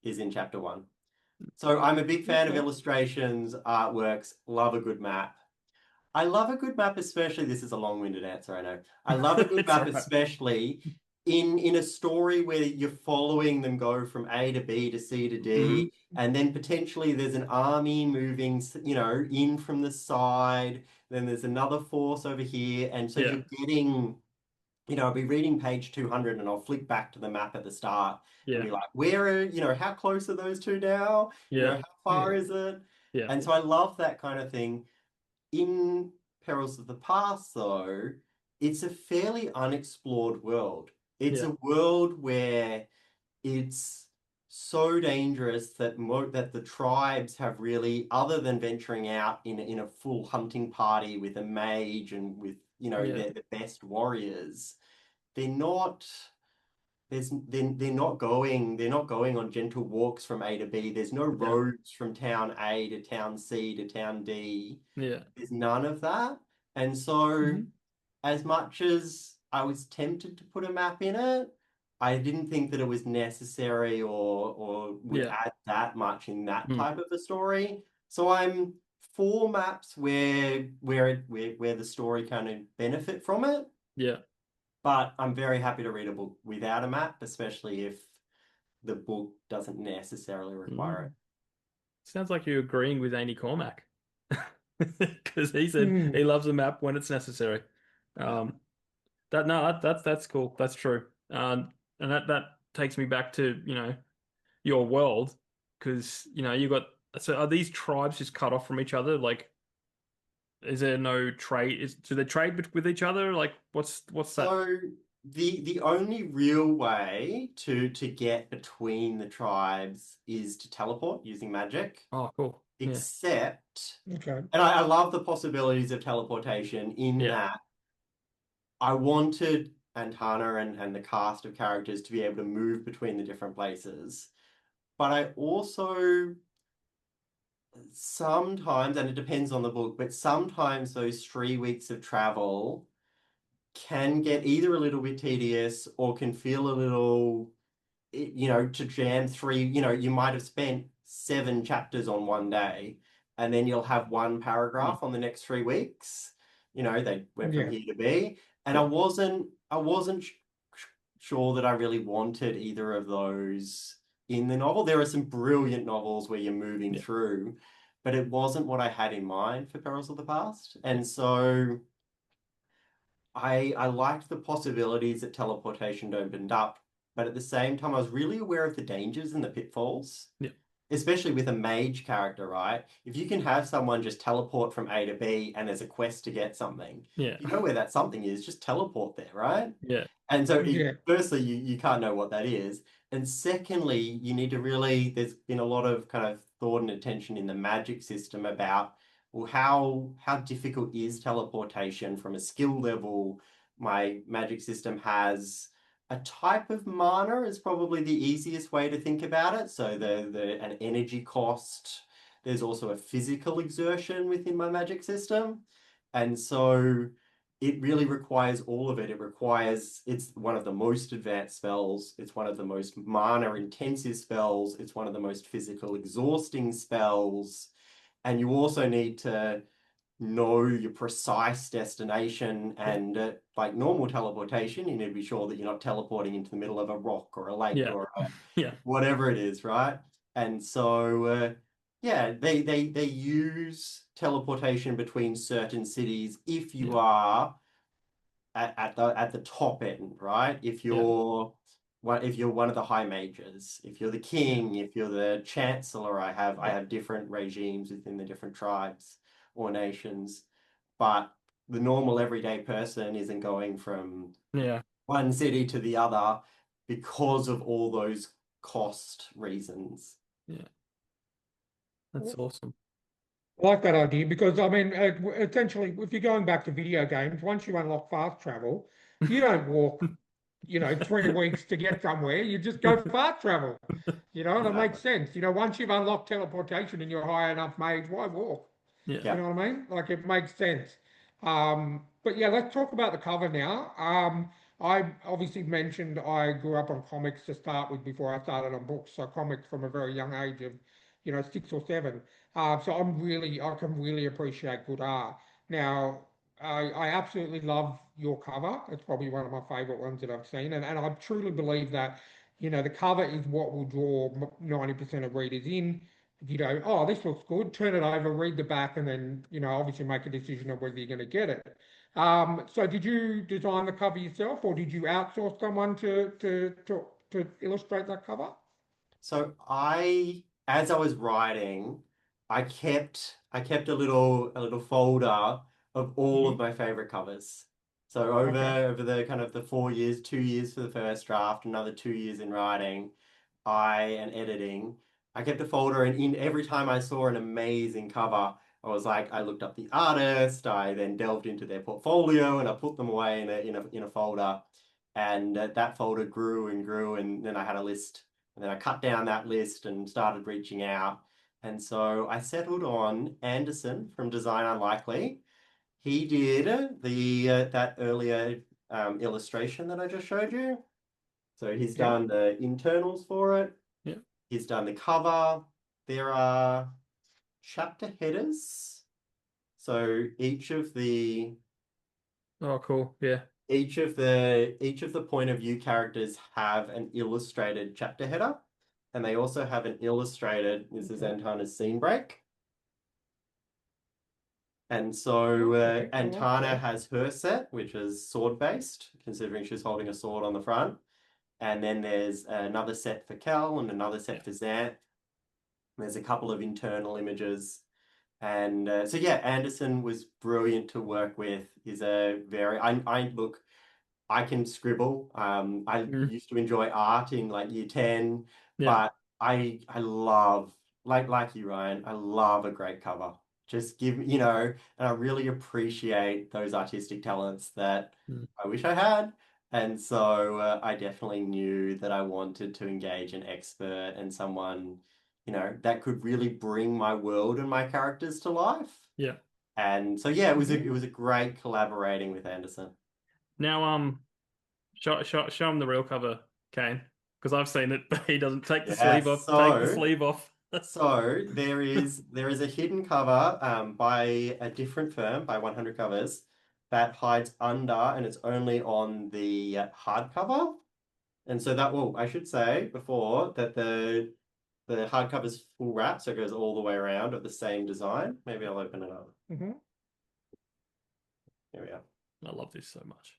is in chapter one. So I'm a big fan of Okay. illustrations, artworks, love a good map. I love a good map, especially. This is a long-winded answer, I know. I love a good It's all map, right. especially in a story where you're following them go from A to B to C to Hmm. D, and then potentially there's an army moving, in from the side. Then there's another force over here, and so Yeah. you're getting. I'll be reading page 200 and I'll flick back to the map at the start and Yeah. be like, where are, how close are those two now? Yeah. How far Mm. is it? Yeah. And so I love that kind of thing. In Perils of the Past, though, it's a fairly unexplored world. It's Yeah. a world where it's so dangerous that that the tribes have really, other than venturing out in a full hunting party with a mage and with Yeah. their the best warriors, they're not. They're not going on gentle walks from A to B. There's no Yeah. roads from town A to town C to town D. Yeah. There's none of that. And so, Hmm. as much as I was tempted to put a map in it, I didn't think that it was necessary or would Yeah. add that much in that Mm. type of a story. So I'm for maps where the story kind of benefit from it, Yeah. but I'm very happy to read a book without a map, especially if the book doesn't necessarily require Mm. it. Sounds like you're agreeing with Andy Cormack. Because he said Hmm. he loves a map when it's necessary. Yeah. Um, that's cool. That's true. And that takes me back to, your world, because, you got, so are these tribes just cut off from each other? Like, is there no trade? Do they trade with each other? Like, what's that? So the only real way to get between the tribes is to teleport using magic, Oh, cool. Yeah. except, Okay. and I love the possibilities of teleportation in Yeah. that I wanted Antana and the cast of characters to be able to move between the different places. But I also sometimes, and it depends on the book, but sometimes those 3 weeks of travel can get either a little bit tedious or can feel a little, to jam three, you might have spent 7 chapters on one day, and then you'll have one Mm. paragraph on the next 3 weeks. They went from Yeah. here to B, and Yeah. I wasn't sure that I really wanted either of those in the novel. There are some brilliant novels where you're moving Yeah. through, but it wasn't what I had in mind for Perils of the Past. Yeah. And so I liked the possibilities that teleportation opened up, but at the same time, I was really aware of the dangers and the pitfalls, Yeah. especially with a mage character, right? If you can have someone just teleport from A to B and there's a quest to get something, Yeah. you know where that something is, just teleport there, right? Yeah. And so, Yeah. firstly, you can't know what that is. And secondly, you need to really, there's been a lot of kind of thought and attention in the magic system about, well, how difficult is teleportation from a skill level? My magic system has a type of mana is probably the easiest way to think about it. So an energy cost. There's also a physical exertion within my magic system. And so it really requires all of it. It's one of the most advanced spells. It's one of the most mana intensive spells. It's one of the most physical exhausting spells. And you also need to know your precise destination. Yeah. And like normal teleportation, you need to be sure that you're not teleporting into the middle of a rock or a lake Yeah. or Yeah. whatever it is, right? And so, yeah, they use teleportation between certain cities if Yeah. you are at the top end, right? Yeah. If you're one of the high majors, if you're the Yeah. king, if you're the chancellor, I Yeah. have different regimes within the different tribes or nations, but the normal everyday person isn't going from Yeah. one city to the other because of all those cost reasons. Yeah. That's awesome. I like that idea because I mean, essentially, if you're going back to video games, once you unlock fast travel, you don't walk, 3 weeks to get somewhere. You just go fast travel. And it Exactly. makes sense. Once you've unlocked teleportation and you're high enough mage, why walk? Yeah. You Yeah. know what I mean? Like it makes sense. But yeah, let's talk about the cover now. I obviously mentioned I grew up on comics to start with before I started on books, so comics from a very young age of, 6 or 7. So I can really appreciate good art. Now, I absolutely love your cover. It's probably one of my favorite ones that I've seen, and I truly believe that, the cover is what will draw 90% of readers in. If you go, oh, this looks good, turn it over, read the back, and then, obviously make a decision of whether you're going to get it. So did you design the cover yourself, or did you outsource someone to illustrate that cover? So as I was writing, I kept a little folder of all of Hmm. my favorite covers. So Okay. over the kind of the 4 years, 2 years for the first draft, another 2 years in writing, I and editing, I kept a folder, and in every time I saw an amazing cover, I looked up the artist, I then delved into their portfolio, and I put them away in a folder, and that folder grew and grew, and then I had a list. And then I cut down that list and started reaching out. And so I settled on Anderson from Design Unlikely. He did the that earlier illustration that I just showed you. So he's Yeah. done the internals for it. Yeah. He's done the cover. There are chapter headers. So Oh, cool. Yeah. each of the point of view characters have an illustrated chapter header, and they also have an illustrated, this is Antana's scene break. And so Okay, I like Antana that. has her set, which is sword based, considering she's holding a sword on the front. And then there's another set for Kel and another set for Zant. There's a couple of internal images. And so yeah, Anderson was brilliant to work with. He's a very I look, I can scribble. I Mm. used to enjoy art in like year 10, Yeah. but I love like you, Ryan, I love a great cover. Just give, and I really appreciate those artistic talents that Mm. I wish I had. And so I definitely knew that I wanted to engage an expert and someone, that could really bring my world and my characters to life. Yeah. And so yeah, Mhm. it was a great collaborating with Anderson. Now, show him the real cover, Kane, because I've seen it, but he doesn't take the sleeve Yes. off. Take the So sleeve off. so there is a hidden cover by a different firm, by 100 Covers, that hides under, and it's only on the hardcover. And so that, well, I should say before that the hardcover's full wrap, so it goes all the way around of the same design. Maybe I'll open it up. Mhm. Here we are. I love this so much.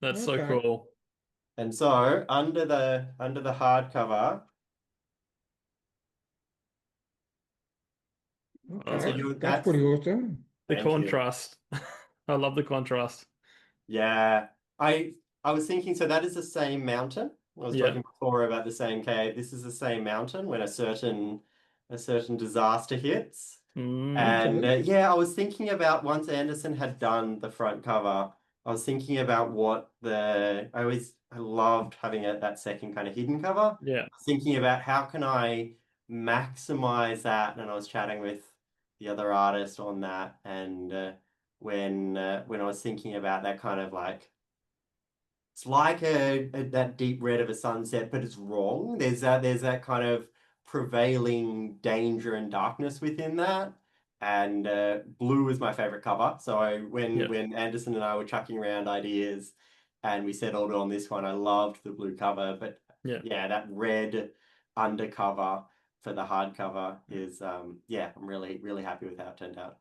That's so Okay. cool. And so under the hardcover, so Okay. That's that's pretty awesome. The thank you. contrast. I love the contrast. Yeah, I was thinking, so that is the same mountain. I was Yeah. talking before about the same cave. This is the same mountain when a certain disaster hits. Mm. And Okay. yeah, I was thinking about once Anderson had done the front cover, I was thinking about I loved having that second kind of hidden cover. I Yeah. was thinking about how can I maximize that, and I was chatting with the other artist on that, and when I was thinking about that kind of like it's like that deep red of a sunset, but it's wrong. There's that kind of prevailing danger and darkness within that. And blue is my favorite cover. So when Yeah. when Anderson and I were chucking around ideas, and we settled on this one, I loved the blue cover. But Yeah. yeah, that red undercover for the hardcover is yeah, I'm really really happy with how it turned out.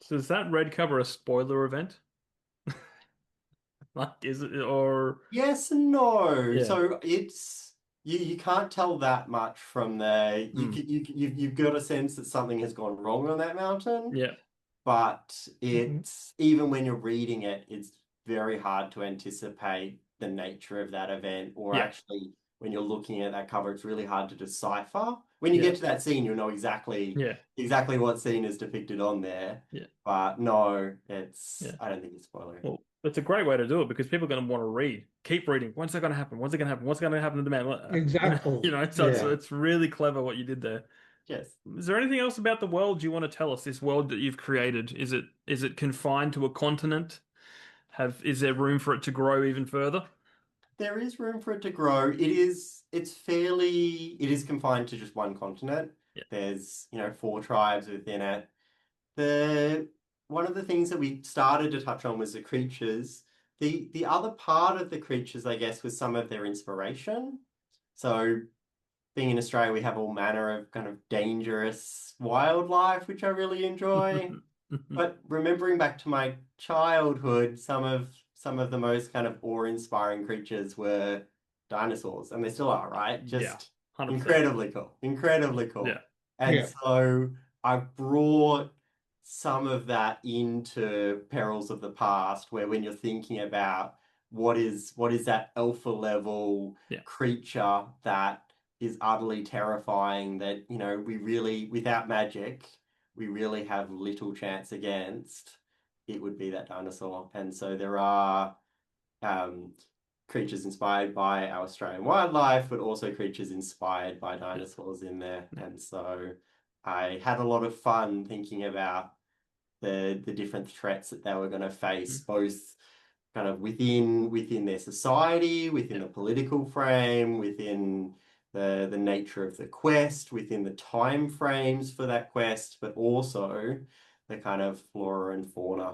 So is that red cover a spoiler event? Like, is it or Yes and no. yeah. So it's you can't tell that much from there. Mm. You've got a sense that something has gone wrong on that mountain, Yeah. but Mhm. it's even when you're reading it, it's very hard to anticipate the nature of that event, or Yeah. actually when you're looking at that cover, it's really hard to decipher. When you Yeah. get to that scene, you'll know exactly Yeah. exactly what scene is depicted on there. Yeah. But no, Yeah. I don't think it's spoilery. Well, it's a great way to do it because people are going to want to read. Keep reading. When's that going to happen? When's it going to happen? What's going to happen to the man? Exactly. So Yeah. it's really clever what you did there. Yes. Is there anything else about the world you want to tell us? This world that you've created, is it confined to a continent? Is there room for it to grow even further? There is room for it to grow. It is confined to just one continent. Yeah. There's, 4 tribes within it. The One of the things that we started to touch on was the creatures. The other part of the creatures, I guess, was some of their inspiration. So being in Australia, we have all manner of kind of dangerous wildlife, which I really enjoy. But remembering back to my childhood, some of the most kind of awe-inspiring creatures were dinosaurs, and they still are, right? Yeah, Just 100%. incredibly cool, incredibly Yeah. cool. And Yeah. so I brought some of that into Perils of the Past, where when you're thinking about what is that alpha level Yeah. creature that is utterly terrifying, that we really, without magic, we really have little chance against, it would be that dinosaur. And so there are um, creatures inspired by our Australian wildlife, but also creatures inspired by Yeah. dinosaurs in there. Yeah. And so I had a lot of fun thinking about the different threats that they were going to face, Mm. both kind of within their society, within the political frame, within the nature of the quest, within the time frames for that quest, but also the kind of flora and fauna.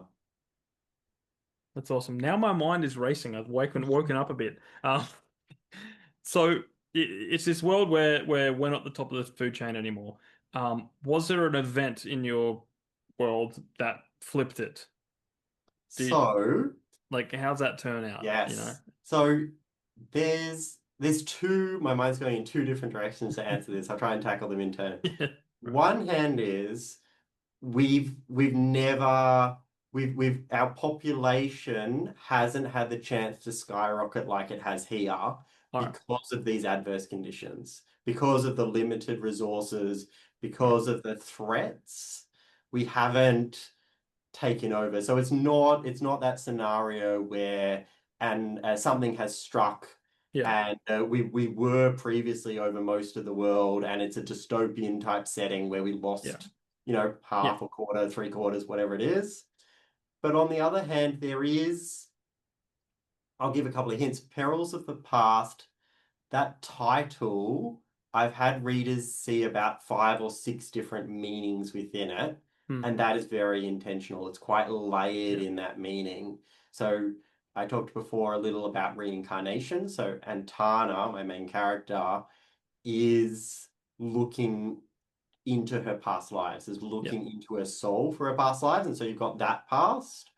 That's awesome. Now my mind is racing. I've woken up a bit. So it's this world where we're not the top of the food chain anymore. Was there an event in your world that flipped it? Do you, So, like how's that turn out? You know? yes. So there's two, my mind's going in two different directions to answer this. I'll try and tackle them in turn. Yeah. One hand is we've never we've our population hasn't had the chance to skyrocket like it has here All right. because of these adverse conditions, because of the limited resources, because of the threats. We haven't taken over. So it's not that scenario where and something has struck Yeah. and we were previously over most of the world and it's a dystopian type setting where we Yeah. lost, Yeah. half a quarter, three quarters, whatever it is. But on the other hand, I'll give a couple of hints. Perils of the Past, that title, I've had readers see about 5 or 6 different meanings within it, Hmm. and that is very intentional. It's quite layered Yeah. in that meaning. So I talked before a little about reincarnation. So Antana, my main character, is looking into her past lives, is Yeah. looking into her soul for her past lives. And so you've got that past.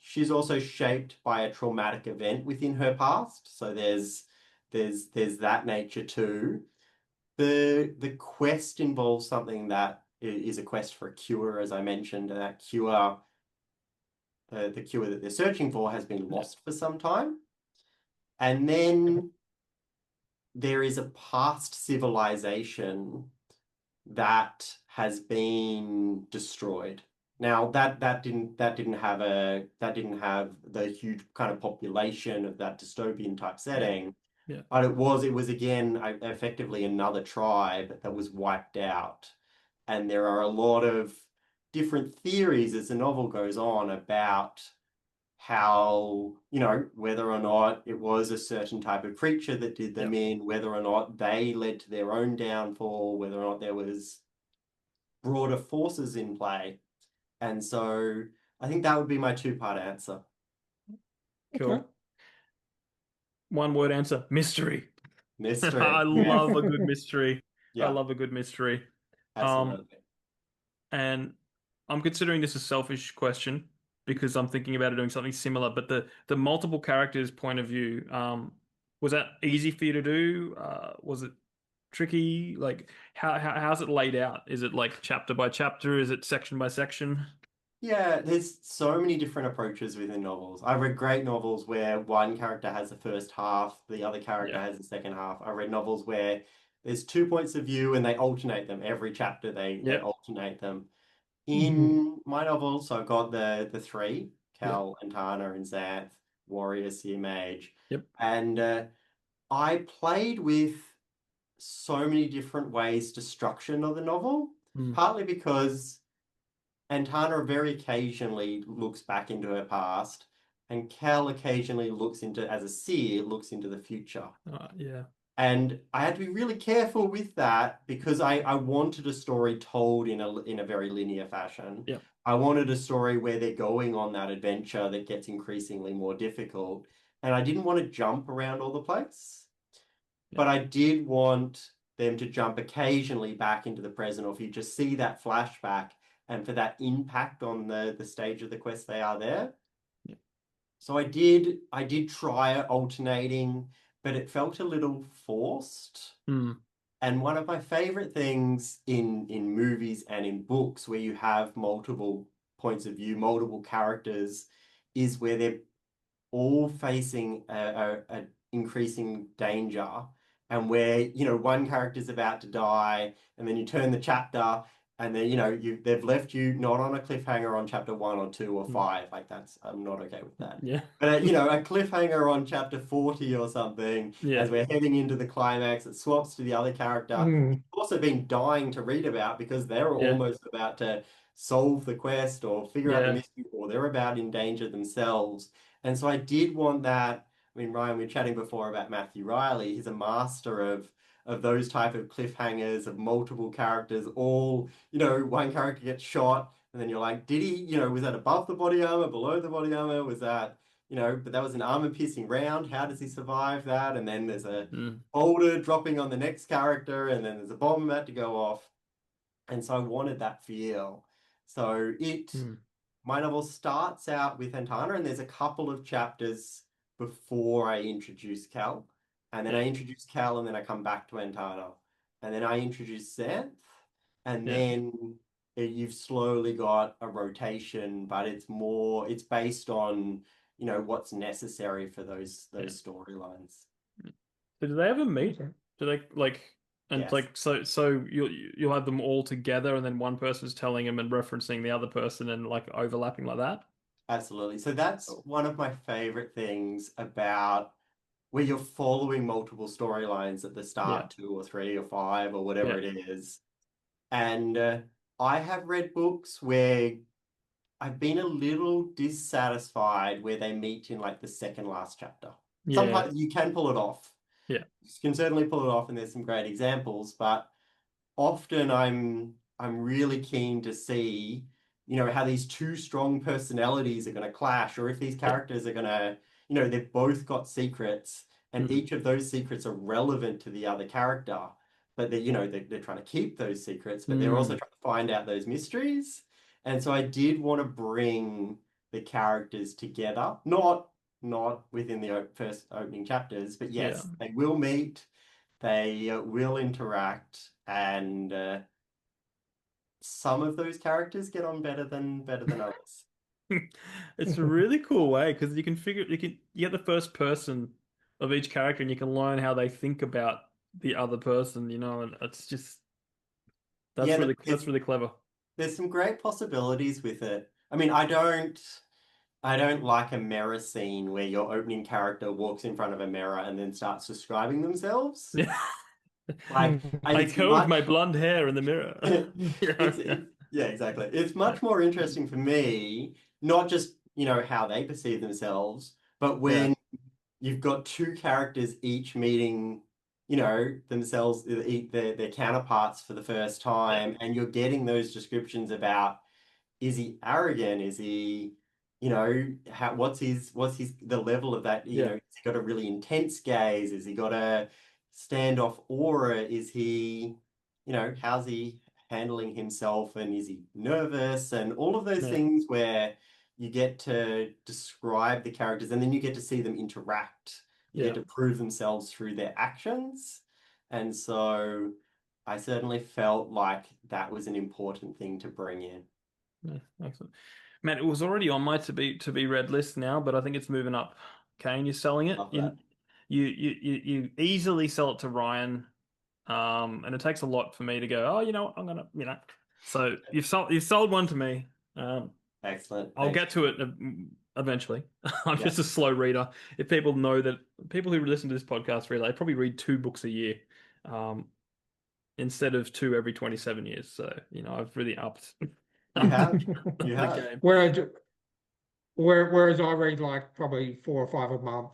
She's also shaped by a traumatic event within her past. So there's that nature too. The quest involves something that is a quest for a cure, as I mentioned, and that cure, the cure that they're searching for, has been Yeah. lost for some time. And then there is a past civilization that has been destroyed. Now that didn't have the huge kind of population of that dystopian type Yeah. setting, Yeah. but it was again effectively another tribe that was wiped out. And there are a lot of different theories as the novel goes on about how, whether or not it was a certain type of creature that did Yeah. them in, whether or not they led to their own downfall, whether or not there was broader forces in play. And so I think that would be my two-part answer. Okay. Cool. One word answer. Mystery. I Mystery. Yes. love a good mystery. I Yeah, love a good mystery. Um, absolutely. and I'm considering this a selfish question because I'm thinking about doing something similar, but the multiple characters point of view, was that easy for you to do? Was it tricky? Like how's it laid out? Is it like chapter by chapter? Is it section by section? Yeah, there's so many different approaches within novels. I've read great novels where one character has the first half, the other character Yeah. has the second half. I've read novels where there's two points of view and they alternate them. Every chapter they Yep. alternate them. Mhm. In my novels, so I've got the three, Yep. Cal and Tana and Xanth, Warrior, Seer Mage. Yep. And I played with so many different ways to structure the novel, Mm. partly because Antana very occasionally looks back into her past, and Cal occasionally looks into, as a seer, looks into the future. Yeah. And I had to be really careful with that because I wanted a story told in a very linear fashion. Yep. I wanted a story where they're going on that adventure that gets increasingly more difficult. And I didn't want to jump around all the place, Yep. but I did want them to jump occasionally back into the present or future, see that flashback and for that impact on the stage of the quest they are there. Yep. So I did try alternating, but it felt a little forced. Mm. And one of my favorite things in movies and in books where you have multiple points of view, multiple characters, is where they're all facing a increasing danger and where one character's about to die and then you turn the chapter and then they've left you not on a cliffhanger on chapter 1 or 2 or 5. Like I'm not okay with that. Yeah. But a cliffhanger on chapter 40 or something as Yeah. we're heading into the climax, it swaps to the other character Mm. also been dying to read about because they're Yeah. almost about to solve the quest or figure out the Yeah. mystery or they're about in danger themselves. And so I did want that. I mean, Ryan, we were chatting before about Matthew Riley. He's a master of those type of cliffhangers of multiple characters, all, one character gets shot, and then you're like, did he, was that above the body armor, below the body armor? Was that, but that was an armor-piercing round. How does he survive that? And then there's a boulder dropping on the next character, and then there's a bomb about to go off. And so I wanted that feel. So my novel starts out with Antana, and there's a couple of chapters before I introduce Cal. And then I introduce Cal, and then I come back to Antana. And then I introduce Xanth, and then you've slowly got a rotation, but it's based on, what's necessary for those storylines. So do they ever meet? Do they like and Yes. like so you'll have them all together and then one person's telling them and referencing the other person and like overlapping like that? Absolutely. So that's one of my favorite things about where you're following multiple storylines at the start, 2 or 3 or 5 or whatever it is. And I have read books where I've been a little dissatisfied where they meet in like the second last chapter. Sometimes you can pull it off. Yeah. You can certainly pull it off, and there's some great examples, but often I'm really keen to see, how these two strong personalities are going to clash, or if these characters are going to, they've both got secrets, and each of those secrets are relevant to the other character, but they're trying to keep those secrets, but they're also trying to find out those mysteries. And so I did want to bring the characters together, not within the first opening chapters, but yes, they will meet, they will interact, and some of those characters get on better than others. It's a really cool way because you get the first person of each character and you can learn how they think about the other person, and it's just that's really clever. There's some great possibilities with it. I mean, I don't like a mirror scene where your opening character walks in front of a mirror and then starts describing themselves. Like I it's combed my blonde hair in the mirror. Yeah, exactly. It's much more interesting for me, not just, how they perceive themselves, but when you've got two characters each meeting, themselves, their counterparts for the first time, and you're getting those descriptions about, is he arrogant? Is he, what's the level of that? Has he got a really intense gaze? Has he got a standoff aura? Is he, how's he handling himself? And is he nervous? And all of those things where you get to describe the characters and then you get to see them interact. You get to prove themselves through their actions. And so I certainly felt like that was an important thing to bring in. Yeah, excellent. Man, it was already on my to be read list now, but I think it's moving up. Kane, you're selling it. You easily sell it to Ryan, and it takes a lot for me to go, oh, I'm gonna, So you've sold one to me. Excellent. I'll get to it eventually. I'm just a slow reader. If people know that people who listen to this podcast read, they probably read 2 books a year, instead of 2 every 27 years. So I've really upped. You have. Whereas I read like probably 4 or 5 a month.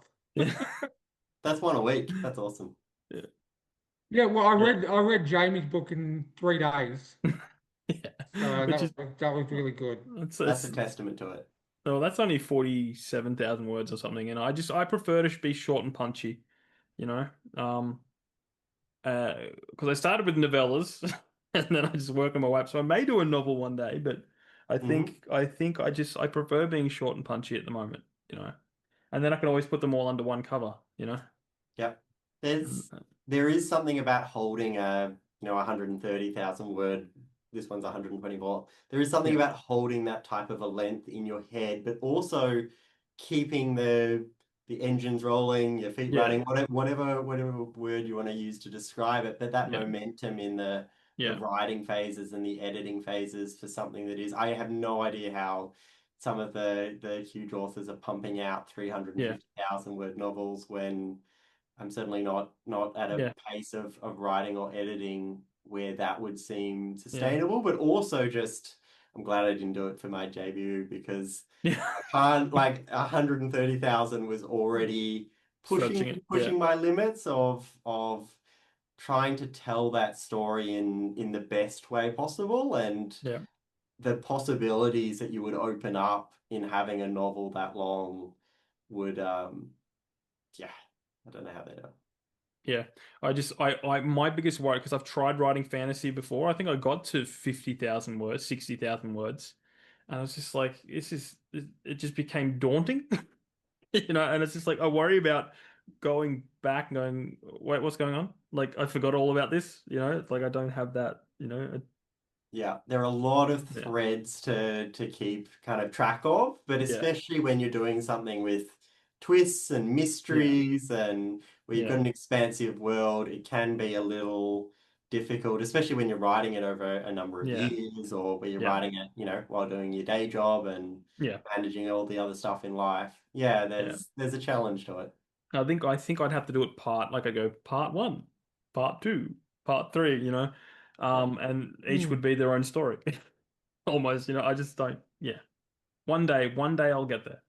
That's 1 a week. That's awesome. Yeah, well, I read Jamie's book in 3 days. That was really good. That's a testament to it. Oh, that's only 47,000 words or something, and I prefer to be short and punchy, because I started with novellas and then I just work on my way up. So I may do a novel one day, but I think I prefer being short and punchy at the moment, and then I can always put them all under one cover, Yep. There is something about holding a 130,000 word. This one's 124. There is something about holding that type of a length in your head, but also keeping the engines rolling, your feet running, whatever word you want to use to describe it, but that momentum in the writing phases and the editing phases for something that is, I have no idea how some of the huge authors are pumping out 350,000 word novels when I'm certainly not at a pace of writing or editing where that would seem sustainable, but also just I'm glad I didn't do it for my debut because Yeah. I can't like 130,000 was already Stretching it. Yeah. pushing my limits of trying to tell that story in the best way possible, and Yeah. the possibilities that you would open up in having a novel that long would yeah, I don't know how they do it. Yeah. My biggest worry, because I've tried writing fantasy before. I think I got to 50,000 words, 60,000 words. And I was just like, it just became daunting, and it's just like, I worry about going back and going, wait, what's going on? Like, I forgot all about this, It's like, I don't have that, Yeah, there are a lot of yeah, threads to keep kind of track of, but yeah, especially when you're doing something with twists and yeah, mysteries and where you've got yeah, an expansive world, it can be a little difficult, especially when you're writing it over a number of yeah, years or where you're yeah, writing it, while doing your day job and yeah, managing all the other stuff in life. Yeah, yeah. there's a challenge to it. I think I'd have to do it like I go part one, part two, part three, Yeah, and each would Hmm. be their own story. Almost, I just don't, yeah. One day I'll get there.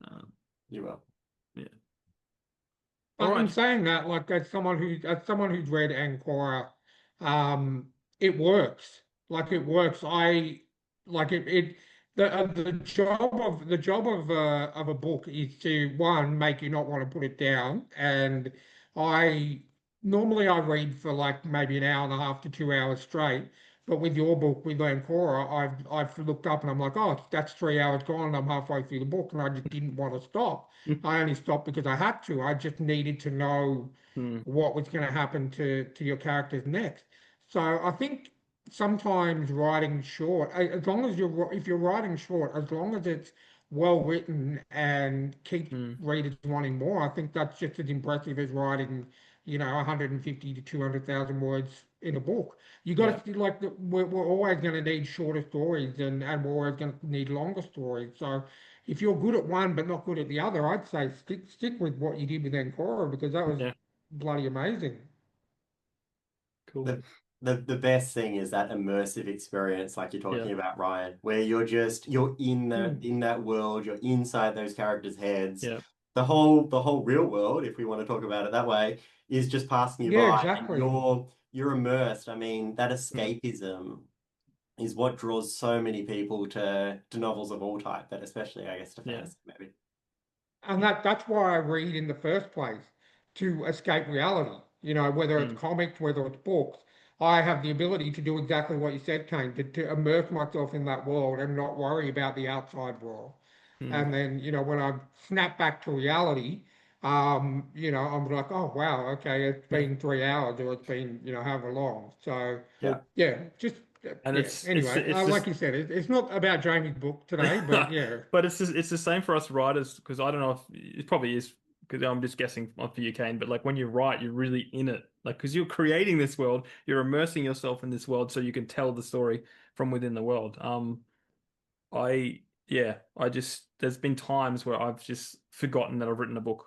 Um, you will. yeah. All In right. saying that, like as someone who's read Ancora, it works. Like it works. I like it. The job of a book is to one make you not want to put it down. And I normally I read for like maybe an hour and a half to 2 hours straight. But with your book, with Ancora, I've looked up and I'm like, oh, that's 3 hours gone, and I'm halfway through the book, and I just didn't want to stop. I only stopped because I had to. I just needed to know Hmm. what was going to happen to your characters next. So I think sometimes writing short, as long as if you're writing short, as long as it's well written and keeps Hmm. readers wanting more, I think that's just as impressive as writing, 150 to 200,000 words in a book. You Yeah. got to like we're always going to need shorter stories, and we're always going to need longer stories. So if you're good at one but not good at the other, I'd say stick with what you did with Ancora because that was Yeah. bloody amazing. Cool. The the best thing is that immersive experience, like you're Yeah. talking about, Ryan, where you're Hmm. in that world, you're inside those characters' heads. Yeah. The whole real world, if we want to talk about it that way, is just passing you Yeah, by, and exactly. you're immersed. I mean, that Hmm. escapism is what draws so many people to novels of all type, but especially, I guess, to Yeah. fantasy, maybe. And that's why I read in the first place, to escape reality. Whether it's Hmm. comics, whether it's books, I have the ability to do exactly what you said, Kane, to immerse myself in that world and not worry about the outside world. Hmm. And then, when I snap back to reality, I'm like, oh wow, okay, it's Yeah. been 3 hours or it's been, however long. So Yeah. Well, yeah, just and yeah. it's Anyway, it's like just you said, it's not about Jamie's book today, but yeah. but it's the same for us writers because I don't know if it probably is because I'm just guessing for you, Kane, but like when you write, you're really in it. Like because you're creating this world, you're immersing yourself in this world so you can tell the story from within the world. I just there's been times where I've just forgotten that I've written a book.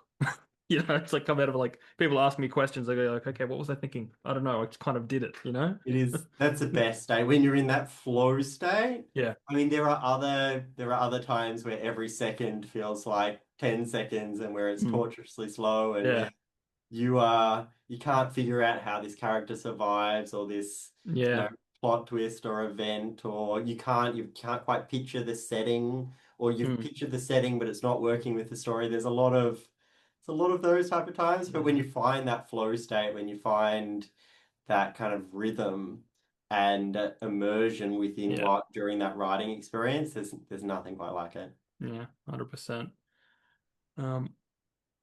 It's like come out of like people ask me questions. I go like, okay, what was I thinking? I don't know. I just kind of did it. It is, that's the best state when you're in that flow state. Yeah. I mean, there are other times where every second feels like 10 seconds and where it's Mm. torturously slow and where Yeah. you can't figure out how this character survives or this, you know, Yeah. plot twist or event, or you can't quite picture the setting, or you've Mm. pictured the setting but it's not working with the story. It's a lot of those type of times, but when Yeah. you find that flow state, when you find that kind of rhythm and immersion within Yeah. what during that writing experience, there's nothing quite like it. Yeah. 100%. Um,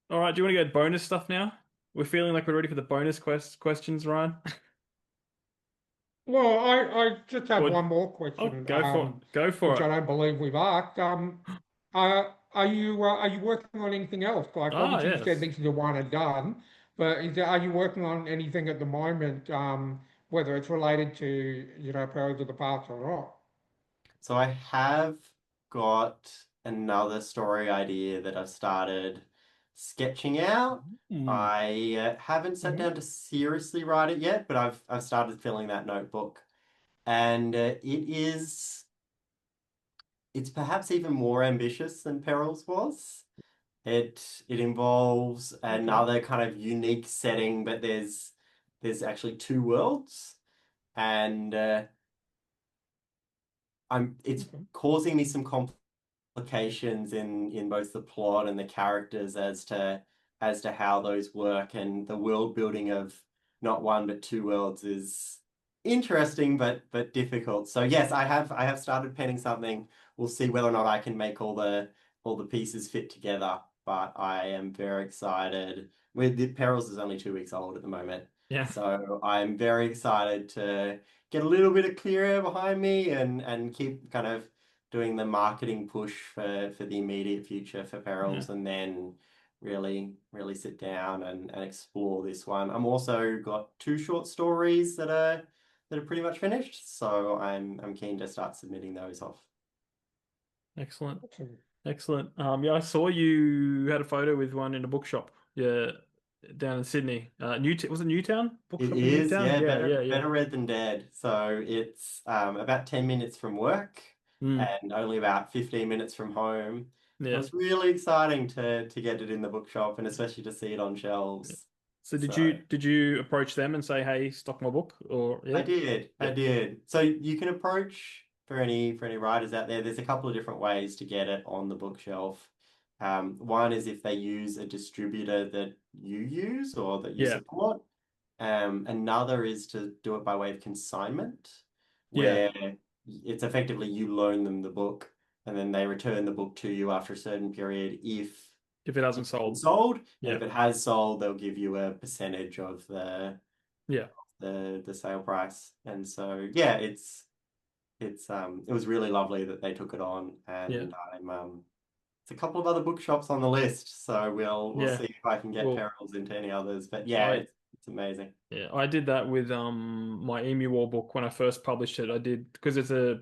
all right, do you want to go bonus stuff now? We're feeling like we're ready for the bonus questions, Ryan. Well, I just have Or one more oh, question, go for it. Go for which it. I don't believe we've asked. Are you working on anything else? Like, Ah, obviously, you said yes. this is a one and done, but are you working on anything at the moment, whether it's related to, Perils of the Past or not? So I have got another story idea that I've started sketching out. Hmm. I haven't sat Hmm. down to seriously write it yet, but I've started filling that notebook, and it is. it's perhaps even more ambitious than Perils was. It involves Okay. another kind of unique setting, but there's actually two worlds, and it's Okay. causing me some complications in both the plot and the characters as to how those work, and the world building of not one but two worlds is interesting but difficult. So yes, I have started penning something. We'll see whether or not I can make all the pieces fit together. But I am very excited. With the Perils is only 2 weeks old at the moment. Yeah. So I'm very excited to get a little bit of clear air behind me and keep kind of doing the marketing push for the immediate future for Yeah. Perils, and then really sit down and explore this one. I'm also got two short stories that are pretty much finished, so I'm keen to start submitting those off. Excellent. Awesome. Excellent. Yeah, I saw you had a photo with one in a bookshop. Yeah, down in Sydney. Was it Newtown? It Bookshop in is, Newtown? yeah, Yeah, yeah, yeah. better read than dead. So it's about 10 minutes from work Mm, and only about 15 minutes from home. So yeah. it's really exciting to get it in the bookshop and especially to see it on Yeah. shelves. So So did you approach them and say, "Hey, stock my book"? Or yeah, I yeah, did. So you can approach for any writers out there. There's a couple of different ways to get it on the bookshelf. One is if they use a distributor that you use or that you yeah, support. Another is to do it by way of consignment, yeah. where it's effectively you loan them the book and then they return the book to you after a certain period if If it hasn't it's been sold, sold. And yeah, if it has sold, they'll give you a percentage of yeah, the sale price. And so yeah, it was really lovely that they took it on, yeah, and it's a couple of other bookshops on the list, so we'll yeah. see if I can get Well, Perils into any others. But yeah, I it's amazing. yeah, I did that with my Emu War book when I first published it. I did because it's a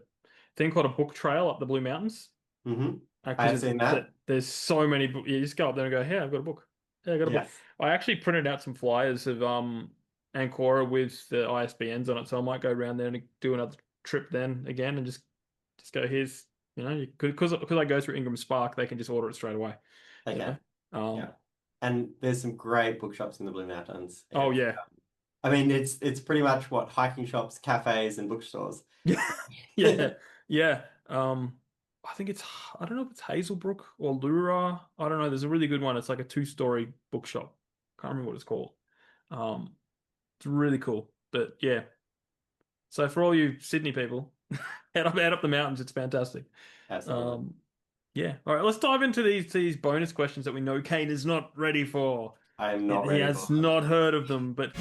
thing called a book trail up the Blue Mountains. Hmm. I Because have seen that. there's so many books. You just go up there and go, "Hey, I've got a book. Hey, I got a book." Yes, I actually printed out some flyers of Ancora with the ISBNs on it, so I might go around there and do another trip then again and just go, "Here's because I go through Ingram Spark, they can just order it straight away." they You know. can. Yeah. Um. And there's some great bookshops in the Blue Mountains. Oh It's, yeah. I mean, it's pretty much what hiking shops, cafes, and bookstores. Yeah. Yeah. I think it's I don't know if it's Hazelbrook or Lura. I don't know. There's a really good one. It's like a two-story bookshop. Can't remember what it's called. Um. It's really cool. But yeah, so for all you Sydney people, head up the mountains. It's fantastic. Absolutely. Um, yeah. All right, let's dive into these bonus questions that we know Kane is not ready for. I am not He ready for has them. not heard of them, but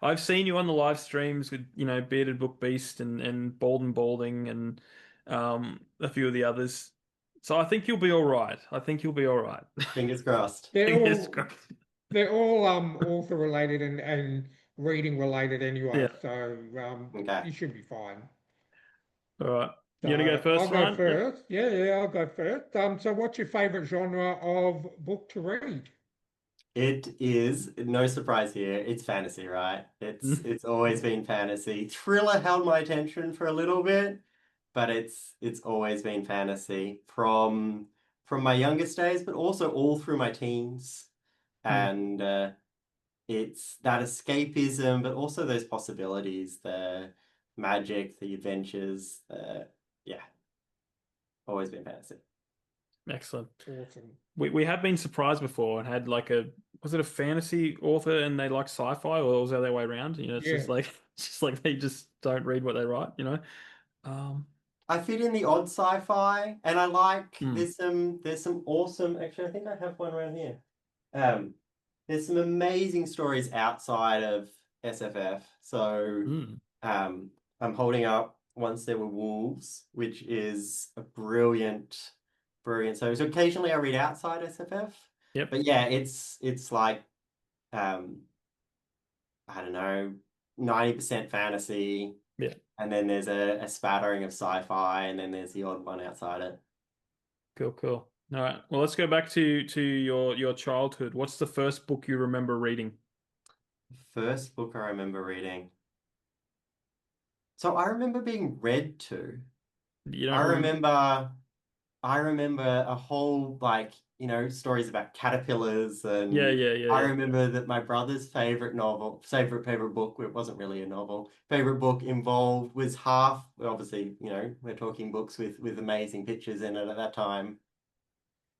I've seen you on the live streams with, Bearded Book Beast and Balding and a few of the others. So I think you'll be all right. I think you'll be all right. Fingers crossed. They're Fingers all crossed. they're all author related and reading related anyway, Yeah. so Okay. you should be fine. All right. You gonna go So I'll first, go Ryan? Yeah. first. Yeah, I'll go first. So what's your favorite genre of book to read? It is no surprise here. It's fantasy, right? It's always been fantasy. Thriller held my attention for a little bit, but it's always been fantasy from my youngest days, but also all through my teens. Hmm. And it's that escapism, but also those possibilities, the magic, the adventures. Yeah, always been fantasy. Excellent. Awesome. We have been surprised before and had like was it a fantasy author and they like sci-fi or was it the other way around? It's just Yeah. like it's just like they just don't read what they write. Um, I fit in the odd sci-fi, and I like hmm, there's some awesome. Actually, I think I have one around here. Um, there's some amazing stories outside of SFF. So, hmm. um, I'm holding up Once There Were Wolves, which is a brilliant. So occasionally I read outside SFF, Yep. but yeah, it's like um, I don't know, 90% fantasy. Yeah. And then there's a spattering of sci-fi, and then there's the odd one outside it. Cool, cool. All right. Well, let's go back to your childhood. What's the first book you remember reading? First book I remember reading. So I remember being read to. You I don't remember? remember I remember a whole stories about caterpillars, Yeah, and yeah, yeah, I yeah. remember that my brother's favorite book, it wasn't really a novel, favorite book involved was half, obviously, we're talking books with amazing pictures in it at that time,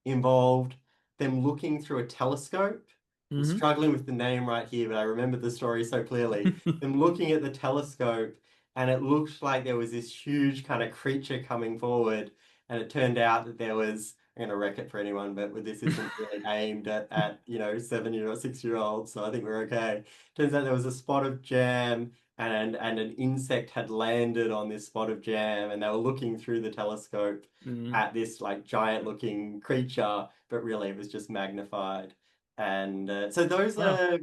involved them looking through a telescope. I'm Hmm. struggling with the name right here, but I remember the story so clearly. Them looking at the telescope, and it looked like there was this huge kind of creature coming forward, and it turned out that there was. I'm going to wreck it for anyone, but this isn't really aimed at 7-year or 6-year olds, so I think we're okay. Turns out there was a spot of jam, and an insect had landed on this spot of jam, and they were looking through the telescope Mm. at this like giant looking creature, but really it was just magnified. And so Wow.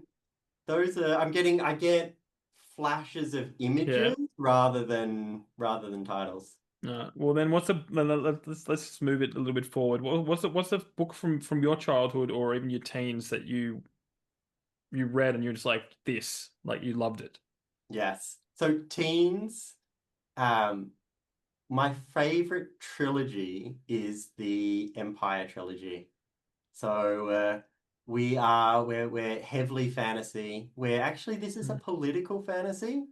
those are I get flashes of Yeah. images rather than titles. Well, then, let's just move it a little bit forward. What's the book from your childhood or even your teens that you read and you're just like this, like you loved it? Yes. So teens, um, my favorite trilogy is the Empire trilogy. So we're heavily fantasy. We're actually this is a Mm. political fantasy.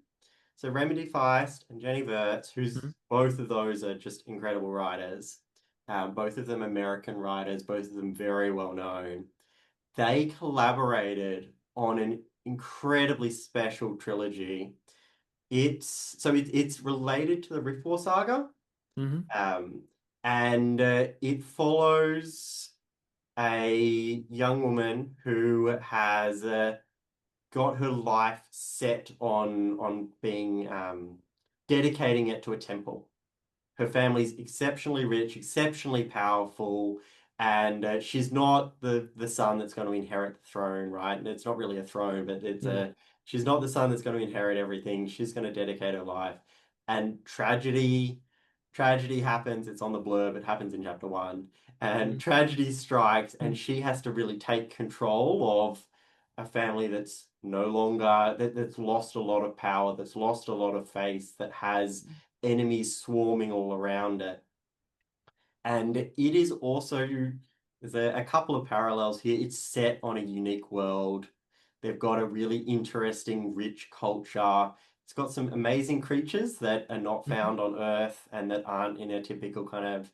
So Remedy Feist and Jenny Virts, who's Mhm. both of those are just incredible writers. Both of them American writers, both of them very well known. They collaborated on an incredibly special trilogy. It's related to the Rift War saga, Mhm. um, and it follows a young woman who has got her life set on being dedicating it to a temple. Her family's exceptionally rich, exceptionally powerful, and she's not the son that's going to inherit the throne, right? And it's not really a throne, but Mm. she's not the son that's going to inherit everything. She's going to dedicate her life, and tragedy happens. It's on the blurb. It happens in chapter one, and Mm. tragedy strikes, and Mm. she has to really take control of a family that's no longer that's lost a lot of power, that's lost a lot of faith, that has enemies swarming all around it. And it is also, there's a couple of parallels here. It's set on a unique world. They've got a really interesting, rich culture. It's got some amazing creatures that are not Mhm. found on Earth and that aren't in a typical kind of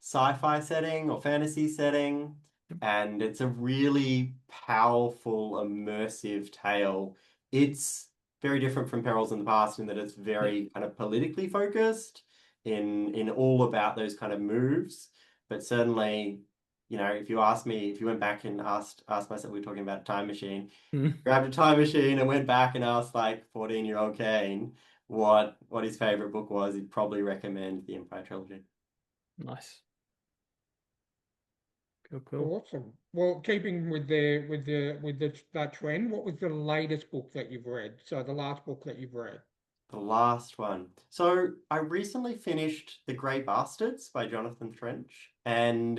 sci-fi setting or fantasy setting. And it's a really powerful, immersive tale. It's very different from Perils in the Past in that it's Yeah. very kind of politically focused in all about those kind of moves. But certainly, if you asked me, if you went back and asked myself, we were talking about a time machine, Mm. grabbed a time machine and went back and asked like 14-year-old Kane what his favorite book was, he'd probably recommend the Empire Trilogy. Nice. Cool, cool. Awesome. Well, keeping with that trend, what was the latest book that you've read? So the last book that you've read. The last one. So I recently finished The Grey Bastards by Jonathan French, and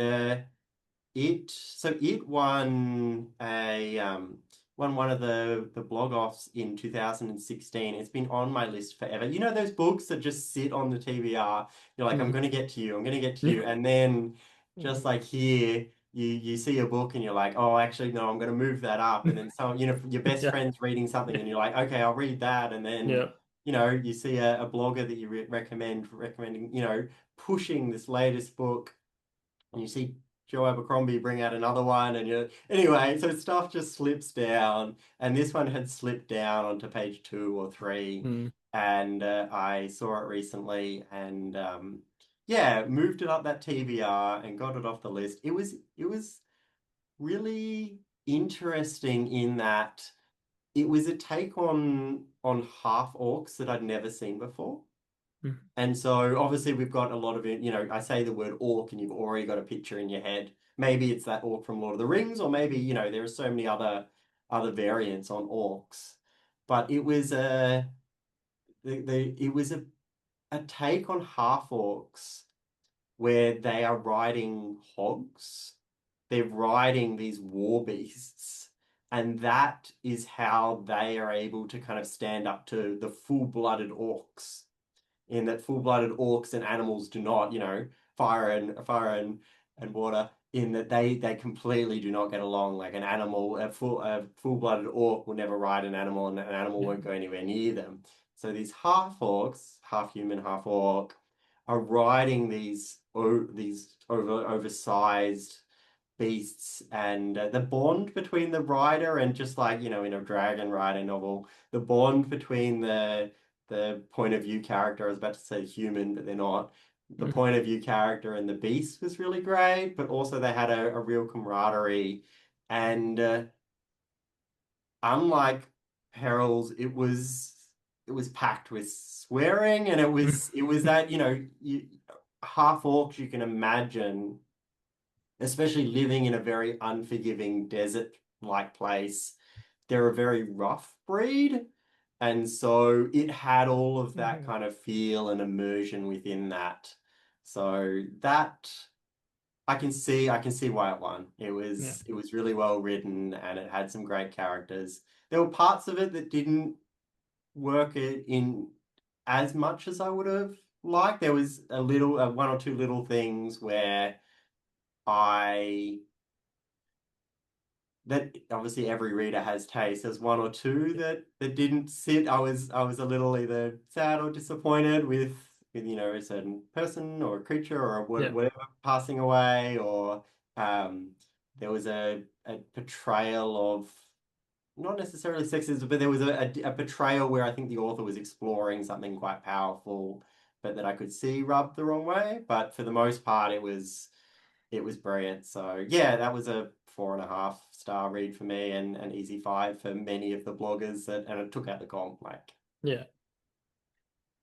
it won one of the blog offs in 2016. It's been on my list forever. You know those books that just sit on the TBR. You're like, I'm Mm. going to get to you. I'm going to get to you, Yeah. and then just Mm. like here. You see a book and you're like, oh, actually, no, I'm going to move that up. And then your best Yeah. friend's reading something and you're like, okay, I'll read that. And then, Yeah. you see a blogger that you recommending, pushing this latest book, and you see Joe Abercrombie bring out another one, and anyway, so stuff just slips down, and this one had slipped down onto page 2 or 3, Mm. and I saw it recently, and yeah, moved it up that TBR and got it off the list. It was really interesting in that it was a take on half orcs that I'd never seen before. Mm. And so obviously we've got a lot of it, I say the word orc and you've already got a picture in your head. Maybe it's that orc from Lord of the Rings, or maybe, there are so many other variants on orcs. But it was it was a take on half orcs where they are riding hogs. They're riding these war beasts. And that is how they are able to kind of stand up to the full-blooded orcs in that full-blooded orcs and animals do not, you know, fire and water, in that they completely do not get along. Like a full-blooded orc will never ride an animal, and an animal won't go anywhere near them. So these half orcs, half human, half orc, are riding these oversized beasts, and the bond between the rider and, just like, you know, in a dragon riding novel, the bond between the point of view character, I was about to say human, but they're not. The point of view character and the beast was really great, but also they had a real camaraderie. And unlike Perils, it was packed with swearing, and it was that, you know, half orcs, you can imagine, especially living in a very unforgiving desert-like place, they're a very rough breed. And so it had all of that kind of feel and immersion within that. So that I can see why it won. It was really well written, and it had some great characters. There were parts of it that didn't work in as much as I would have liked. There was one or two little things where I that obviously every reader has taste. There's one or two that didn't sit. I was a little either sad or disappointed with you know, a certain person or a creature or whatever passing away, or there was a portrayal of, not necessarily sexism, but there was a portrayal where I think the author was exploring something quite powerful, but that I could see rubbed the wrong way. But for the most part, it was brilliant. So yeah, that was a 4.5-star read for me, and an easy 5 for many of the bloggers, and it took out the comp. Like, Yeah.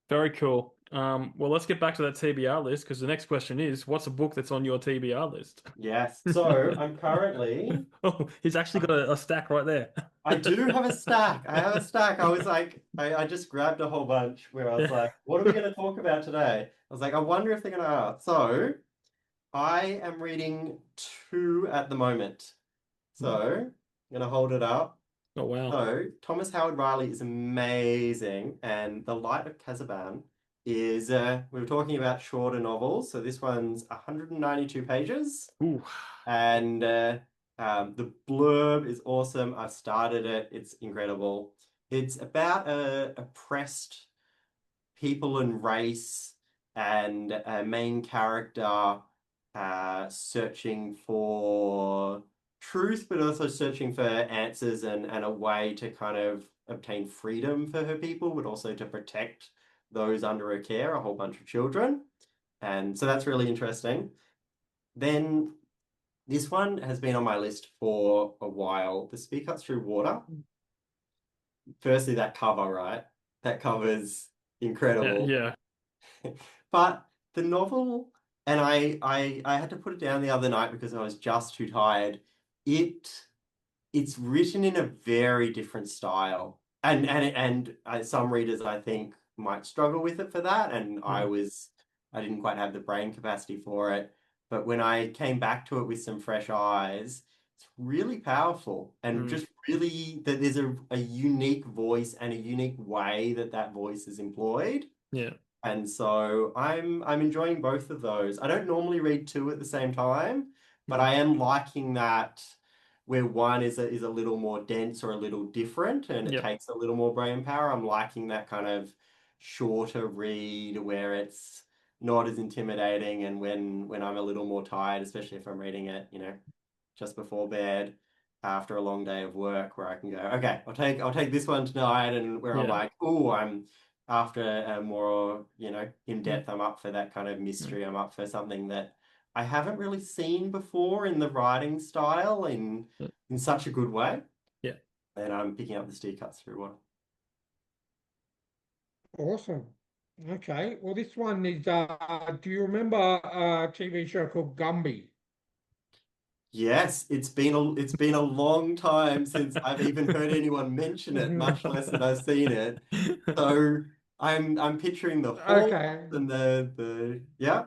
Very cool. Well, let's get back to that TBR list, because the next question is, what's a book that's on your TBR list? yes. So I'm currently. Oh, he's actually got a stack right there. I do have a stack. I have a stack. I was like, I just grabbed a whole bunch where I was like, what are we going to talk about today? I was like, I wonder if they're going to ask. So I am reading 2 at the moment. So I'm going to hold it up. Oh, wow. So Thomas Howard Riley is amazing, and The Light of Kazaban is, we were talking about shorter novels. So this one's 192 pages. Ooh. And the blurb is awesome. I've started it. It's incredible. It's about a oppressed people and race, and a main character searching for truth, but also searching for answers, and a way to kind of obtain freedom for her people, but also to protect those under her care, a whole bunch of children. And so that's really interesting. Then this one has been on my list for a while. The Spear Cuts Through Water. Firstly, that cover, right? That cover's incredible. Yeah. But the novel, and I had to put it down the other night because I was just too tired. It's written in a very different style, and some readers, I think, might struggle with it for that, and I didn't quite have the brain capacity for it. But when I came back to it with some fresh eyes, it's really powerful, and just really that there's a unique voice and a unique way that voice is employed. Yeah. And so I'm enjoying both of those. I don't normally read 2 at the same time, but I am liking that, where one is a little more dense or a little different, and it takes a little more brain power. I'm liking that kind of shorter read where it's not as intimidating, and when I'm a little more tired, especially if I'm reading it, you know, just before bed after a long day of work, where I can go, okay, I'll take this one tonight, and where I'm like, oh, I'm after a more, you know, in depth, I'm up for that kind of mystery. I'm up for something that I haven't really seen before in the writing style in such a good way. Yeah. And I'm picking up the Spear Cuts Through Water. Awesome. Okay. Well, this one is, do you remember a TV show called Gumby? Yes, it's been a long time since I've even heard anyone mention it, much less that I've seen it. So I'm picturing the horse and the yeah.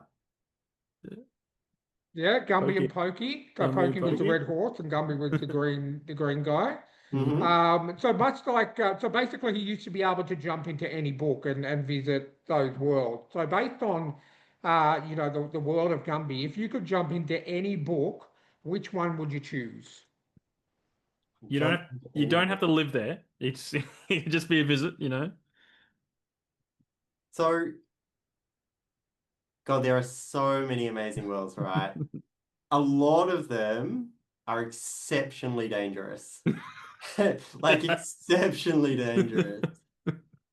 Yeah, Gumby Pokey. and Pokey. Gumby and Pokey was the Pokey. red horse, and Gumby was the green guy. Hmm. So much like, so basically, he used to be able to jump into any book and visit those worlds. So based on, the world of Gumby, if you could jump into any book, which one would you choose? You don't Jump have, into you any don't have book. to live there. It's it can just be a visit. So, God, there are so many amazing worlds, right? A lot of them are exceptionally dangerous. Like exceptionally dangerous.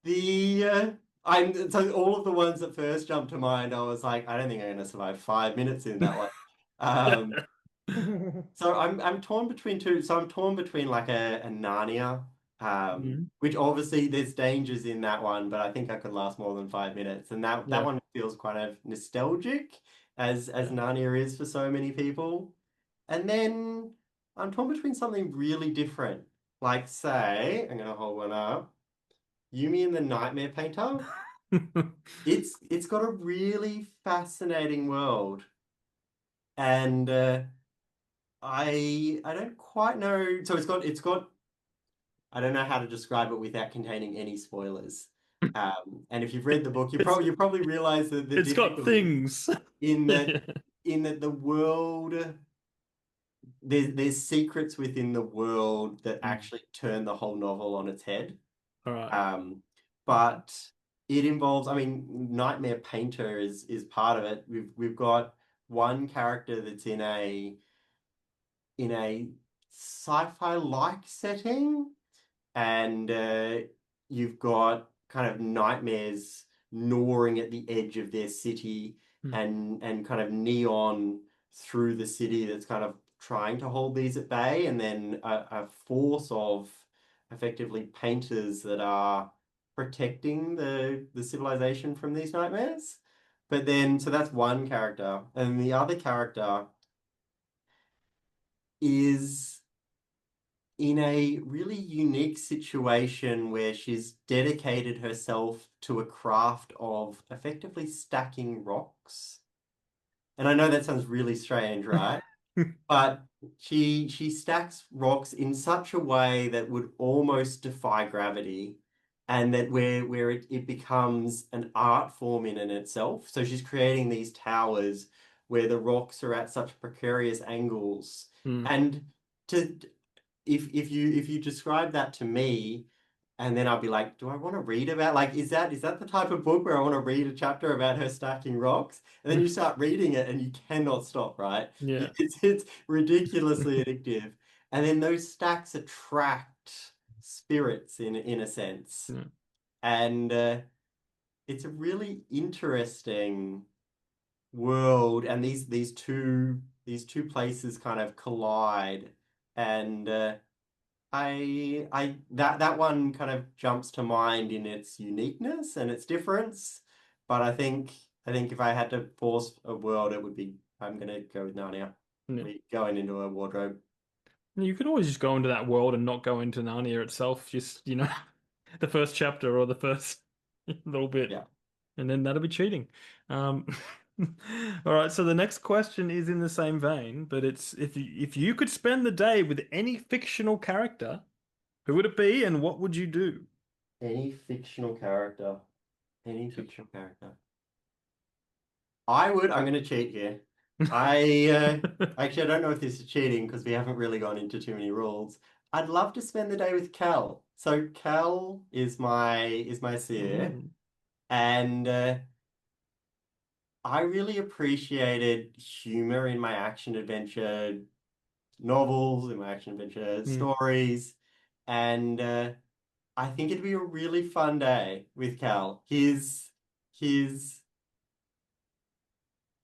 The I'm so all of the ones that first jumped to mind, I was like, I don't think I'm gonna survive 5 minutes in that one. Um, so I'm torn between two. So I'm torn between like a Narnia, Mhm. which obviously there's dangers in that one, but I think I could last more than 5 minutes. And that Yeah. one feels kind of nostalgic as Yeah. Narnia is for so many people. And then I'm torn between something really different. Like say, I'm gonna hold one up. Yumi and the Nightmare Painter. It's got a really fascinating world, and I don't quite know. So it's got I don't know how to describe it without containing any spoilers. And if you've read the book, It's you probably realize that the it's got difficulty things. in that Yeah. the world there's secrets within the world that Mm. actually turn the whole novel on its head. All right. Um, but it involves, I mean, Nightmare Painter is part of it. We've got one character that's in a sci-fi like setting, and you've got kind of nightmares gnawing at the edge of their city, Mm. and kind of neon through the city that's kind of trying to hold these at bay, and then a force of effectively painters that are protecting the civilization from these nightmares. But then, so that's one character, and the other character is in a really unique situation where she's dedicated herself to a craft of effectively stacking rocks. And I know that sounds really strange, right? But she stacks rocks in such a way that would almost defy gravity, and that where it becomes an art form in itself. So she's creating these towers where the rocks are at such precarious angles. Mm. And to if you describe that to me, and then I'll be like, do I want to read about like is that the type of book where I want to read a chapter about her stacking rocks? And then you start reading it and you cannot stop, right? Yeah. It's ridiculously addictive. And then those stacks attract spirits in a sense. Yeah. And it's a really interesting world, and these two places kind of collide. And I that one kind of jumps to mind in its uniqueness and its difference. But I think if I had to force a world, it would be I'm gonna go with Narnia. Yeah. We going into a wardrobe. You could always just go into that world and not go into Narnia itself. Just the first chapter or the first little bit, Yeah. and then that'll be cheating. Um, all right. So the next question is in the same vein, but it's if you could spend the day with any fictional character, who would it be, and what would you do? Any fictional character. Any fictional character. I'm gonna cheat here. I actually I don't know if this is cheating because we haven't really gone into too many rules. I'd love to spend the day with Cal. So Cal is my seer, Mm, and I really appreciated humor in my action adventure novels, in my action adventure mm, stories, and I think it'd be a really fun day with Cal. His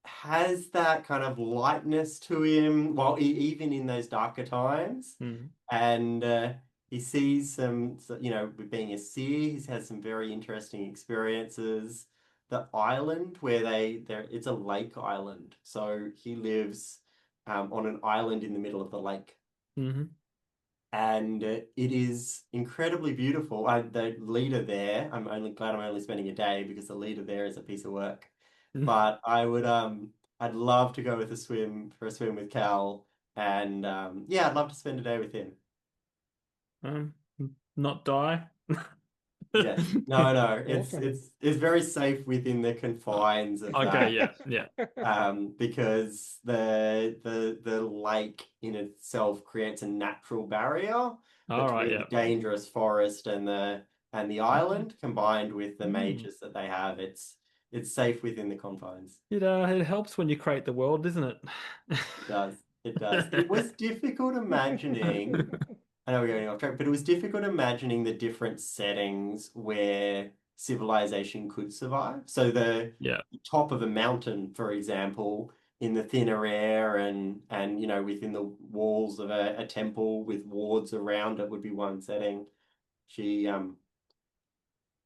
has that kind of lightness to him, while even in those darker times. mm, And he sees some, you know, with being a seer, he's had some very interesting experiences. The island where it's a lake island, so he lives on an island in the middle of the lake, mhm. and it is incredibly beautiful. The leader there, I'm only glad I'm only spending a day because the leader there is a piece of work. But I'd love to go with a swim with Cal, and yeah, I'd love to spend a day with him. Um, not die. Yes. No, no. It's Awesome. it's it's very safe within the confines of Okay, that. yeah, yeah. Because the lake in itself creates a natural barrier All right, between the yeah. dangerous forest and the Okay. island, combined with the Hmm. mages that they have. It's safe within the confines. It helps when you create the world, doesn't it? It does. It does. It was difficult imagining. I know we're going off track, but it was difficult imagining the different settings where civilization could survive. So the Yeah. top of a mountain, for example, in the thinner air and within the walls of a temple with wards around it would be one setting. She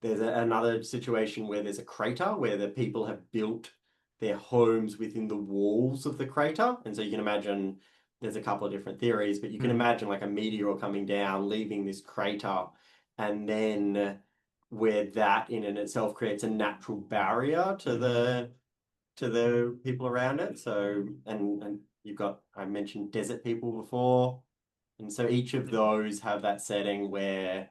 There's another situation where there's a crater where the people have built their homes within the walls of the crater. And so you can imagine there's a couple of different theories, but you can Mm. imagine like a meteor coming down, leaving this crater, and then where that in and itself creates a natural barrier to the people around it. So and you've got I mentioned desert people before. And so each of those have that setting where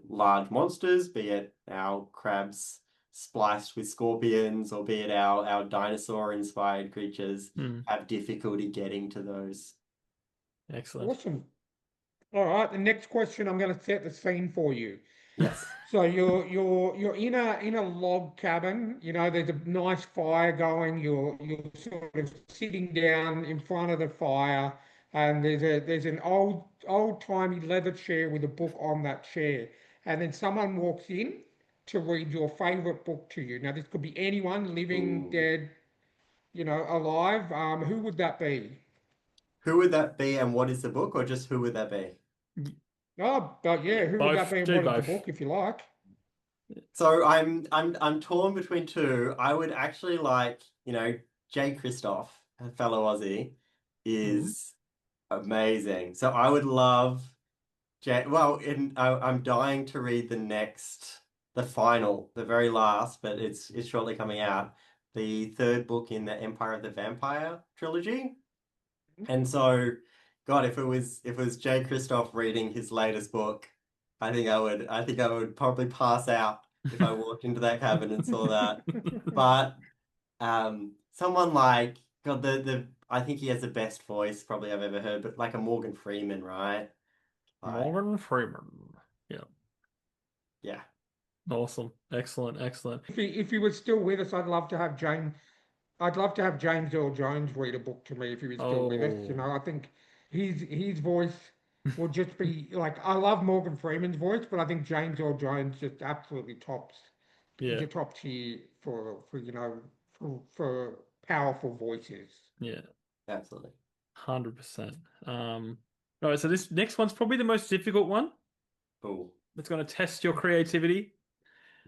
large monsters, be it our crabs spliced with scorpions, or be it our dinosaur-inspired creatures, Mm. have difficulty getting to those. Excellent. Awesome. All right. The next question, I'm going to set the scene for you. Yes. So you're in a log cabin. You know, there's a nice fire going. You're sort of sitting down in front of the fire, and there's an old-timey leather chair with a book on that chair. And then someone walks in to read your favorite book to you. Now, this could be anyone, living, Ooh. dead, alive. Who would that be? Who would that be, and what is the book, or just who would that be? Oh, but yeah, who would that Both. be and Do what is the both. book, if you like? So I'm torn between two. I would actually like, Jay Kristoff, a fellow Aussie, Mm. is amazing. So I would love well, I'm dying to read the final, the very last, but it's shortly coming out. The third book in the Empire of the Vampire trilogy. And so, God, if it was Jay Kristoff reading his latest book, I think I would probably pass out if I walked into that cabin and saw that. But someone like God, the I think he has the best voice probably I've ever heard, but like a Morgan Freeman, right? Like, Morgan Freeman. Yeah. yeah. Awesome. Excellent. Excellent. If he was still with us, I'd love to have James Earl Jones read a book to me if he was still with us. Oh, I think his voice would just be like I love Morgan Freeman's voice, but I think James Earl Jones just absolutely tops. He's yeah. a top tier for powerful voices. Yeah. Absolutely. 100%. All right, so this next one's probably the most difficult one. Cool. It's going to test your creativity.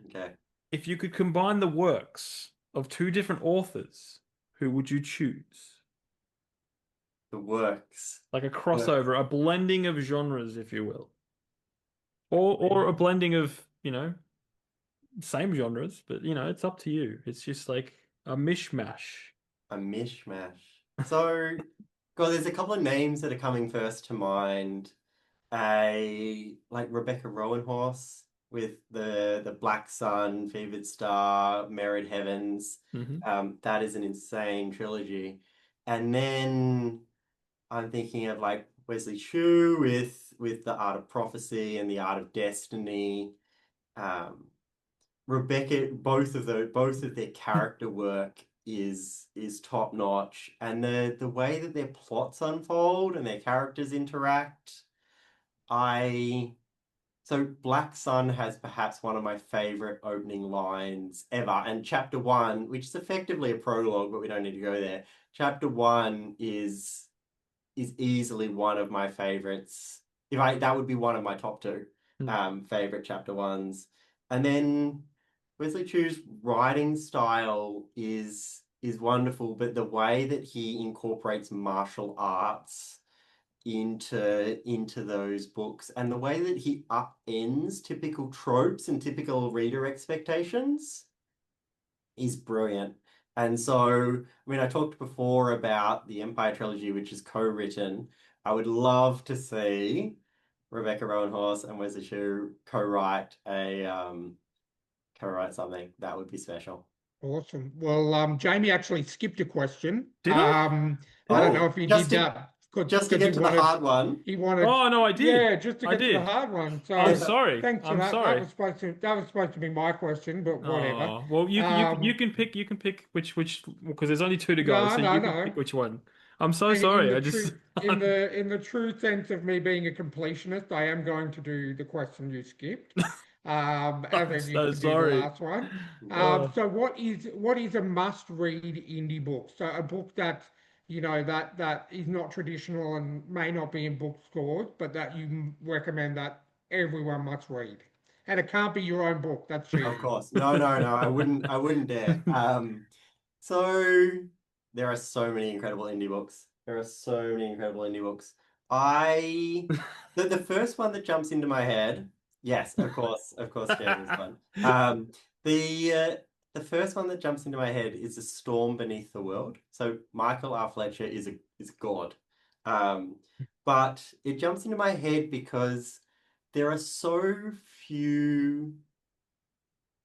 Okay. If you could combine the works of two different authors, who would you choose? The works. Like a Works. crossover, a blending of genres, if you will. Or a blending of, same genres, but it's up to you. It's just like a mishmash. A mishmash. So, God, there's a couple of names that are coming first to mind. Like Rebecca Rowanhorse with the Black Sun, Fevered Star, Married Heavens. Hmm. That is an insane trilogy. And then I'm thinking of like Wesley Chu with the Art of Prophecy and the Art of Destiny. Um, Rebecca, both of their character work is top notch, and the way that their plots unfold and their characters interact. I So Black Sun has perhaps one of my favorite opening lines ever, and chapter one, which is effectively a prologue, but we don't need to go there. Chapter one is easily one of my favorites. If I That would be one of my top two favorite chapter ones. And then Wesley Chu's writing style is wonderful, but the way that he incorporates martial arts into those books and the way that he upends typical tropes and typical reader expectations is brilliant. And so, I mean, I talked before about the Empire trilogy, which is co-written. I would love to see Rebecca Rowan Horse and Wesley Chu co-write something, that would be special. Awesome. Well, Jamie actually skipped a question. Did I? I don't know Oh, if he did that just to because get to the hard one. he wanted, Oh no, I did. yeah, just to I get to the did. hard one. I'm So sorry. thanks for I'm that. sorry. That was supposed to be my question, but whatever. Oh, well, you Um, can pick which because there's only two to go, no, so no, you can no. pick which one. I'm so In sorry. the I just true in the true sense of me being a completionist, I am going to do the question you skipped, as I'm I used so to do the sorry. last one. Oh. So what is a must-read indie book? So a book that that is not traditional and may not be in bookstores, but that you recommend that everyone must read. And it can't be your own book. That's Of cheating. course. No, no, no. I wouldn't dare. So there are so many incredible indie books. There are so many incredible indie books. I the first one that jumps into my head, yes, of course, James is one. The uh, the first one that jumps into my head is A Storm Beneath the World. So Michael R. Fletcher is God. Um, but it jumps into my head because there are so few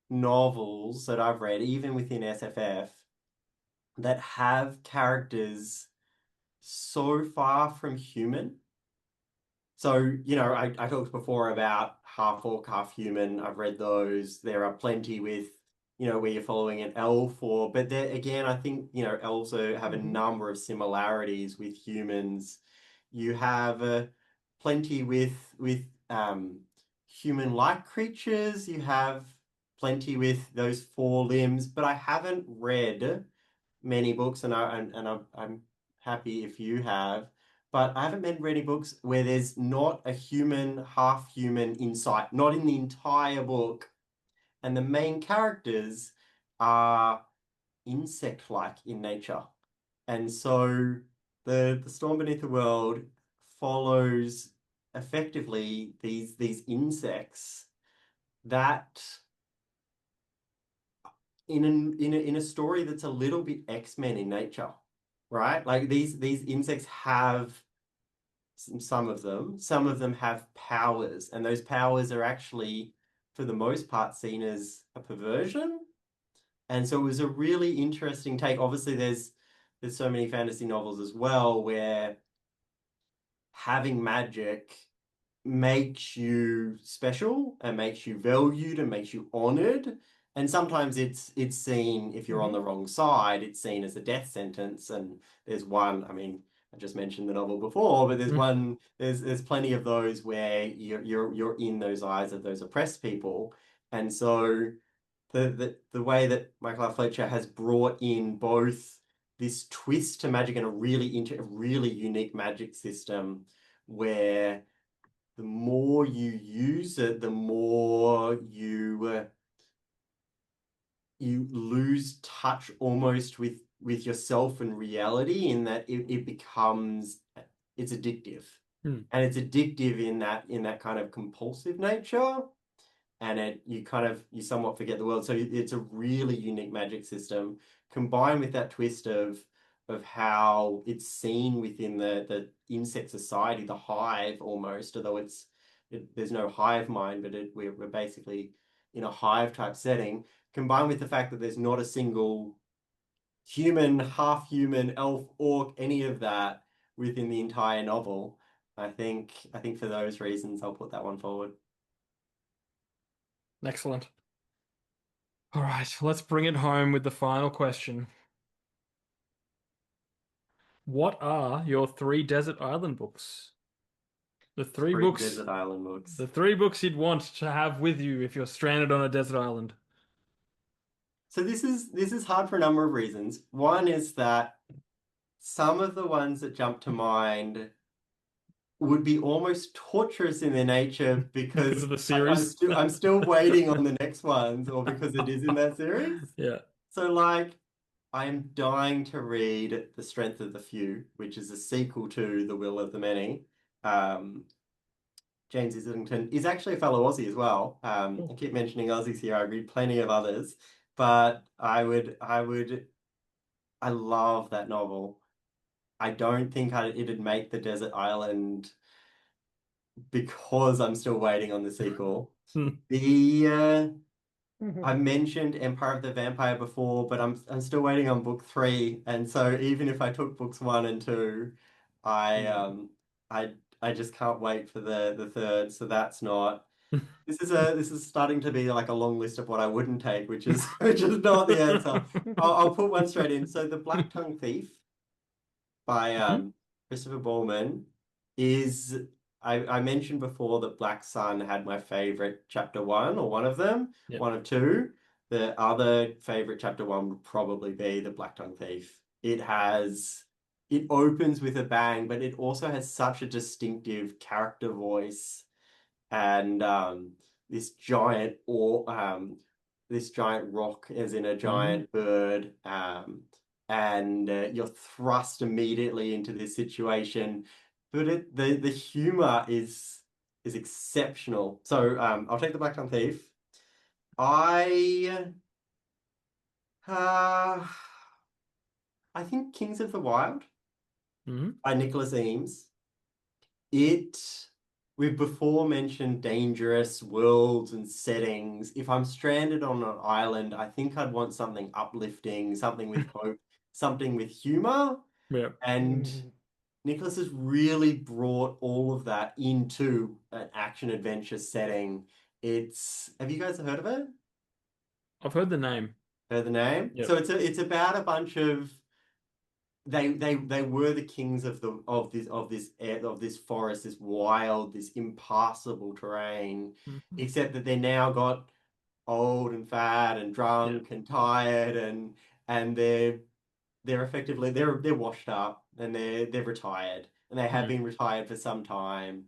novels that I've read, even within SFF, that have characters so far from human. So, I talked before about half orc, half human. I've read those. There are plenty with, where you're following an elf but there again, I think, elves have a Mhm. number of similarities with humans. You have plenty with human-like creatures. You have plenty with those four limbs, but I haven't read many books, I'm happy if you have, but I haven't read any books where there's not a human, half human insight, not in the entire book, and the main characters are insect-like in nature. And so the Storm Beneath the World follows effectively these insects that in a story that's a little bit X-Men in nature, right? Like these insects have some of them have powers, and those powers are actually, for the most part, seen as a perversion. And so it was a really interesting take. Obviously, there's so many fantasy novels as well where having magic makes you special and makes you valued and makes you honored. And sometimes it's seen, if you're on the Mhm. wrong side, it's seen as a death sentence. And there's one, I mean, I just mentioned the novel before, but there's plenty of those where you're in those eyes of those oppressed people. And so the way that Michael R. Fletcher has brought in both this twist to magic and a really unique magic system where the more you use it, the more you lose touch almost with yourself and reality, in that it becomes it's addictive. Hmm. And it's addictive in that kind of compulsive nature, and you somewhat forget the world. So it's a really unique magic system combined with that twist of how it's seen within the insect society, the hive almost, although there's no hive mind, but we're basically in a hive type setting, combined with the fact that there's not a single human, half human, elf, orc, any of that within the entire novel. I think for those reasons, I'll put that one forward. Excellent. All right, let's bring it home with the final question. What are your three desert island books? The three Three books, desert island books. the three books you'd want to have with you if you're stranded on a desert island. So this is hard for a number of reasons. One is that some of the ones that jump to mind would be almost torturous in their nature Because because of the I'm series. still waiting on the next ones, or because it is in that series. Yeah. So like I'm dying to read The Strength of the Few, which is a sequel to The Will of the Many. Um, James Islington is actually a fellow Aussie as well. I keep mentioning Aussies here. I read plenty of others, but I love that novel. I don't think it'd make the desert island because I'm still waiting on the sequel. Hmm. I mentioned Empire of the Vampire before, but I'm still waiting on book 3, and so even if I took books 1 and 2, I I just can't wait for the third. So that's not. This is starting to be like a long list of what I wouldn't take, which is which is not the answer. I'll put one straight in. So the Black Tongue Thief by Christopher Ballman is I mentioned before that Black Sun had my favorite chapter 1 or one of them, Yep. one of two. The other favorite chapter 1 would probably be the Black Tongue Thief. It opens with a bang, but it also has such a distinctive character voice and this giant or this giant rock as in a giant bird and you're thrust immediately into this situation, but the humor is exceptional. So I'll take the Black Tongue Thief. I uh, I think Kings of the Wild by Nicholas Eames. We've before mentioned dangerous worlds and settings. If I'm stranded on an island, I think I'd want something uplifting, something with hope, something with humor. Yeah. And Nicholas has really brought all of that into an action adventure setting. Have you guys heard of it? I've heard the name. Heard the name? Yep. So it's about a bunch of they were the kings of this forest, this wild, this impassable terrain, except that they now got old and fat and drunk and tired and they're effectively they're washed up and they're retired and they have been retired for some time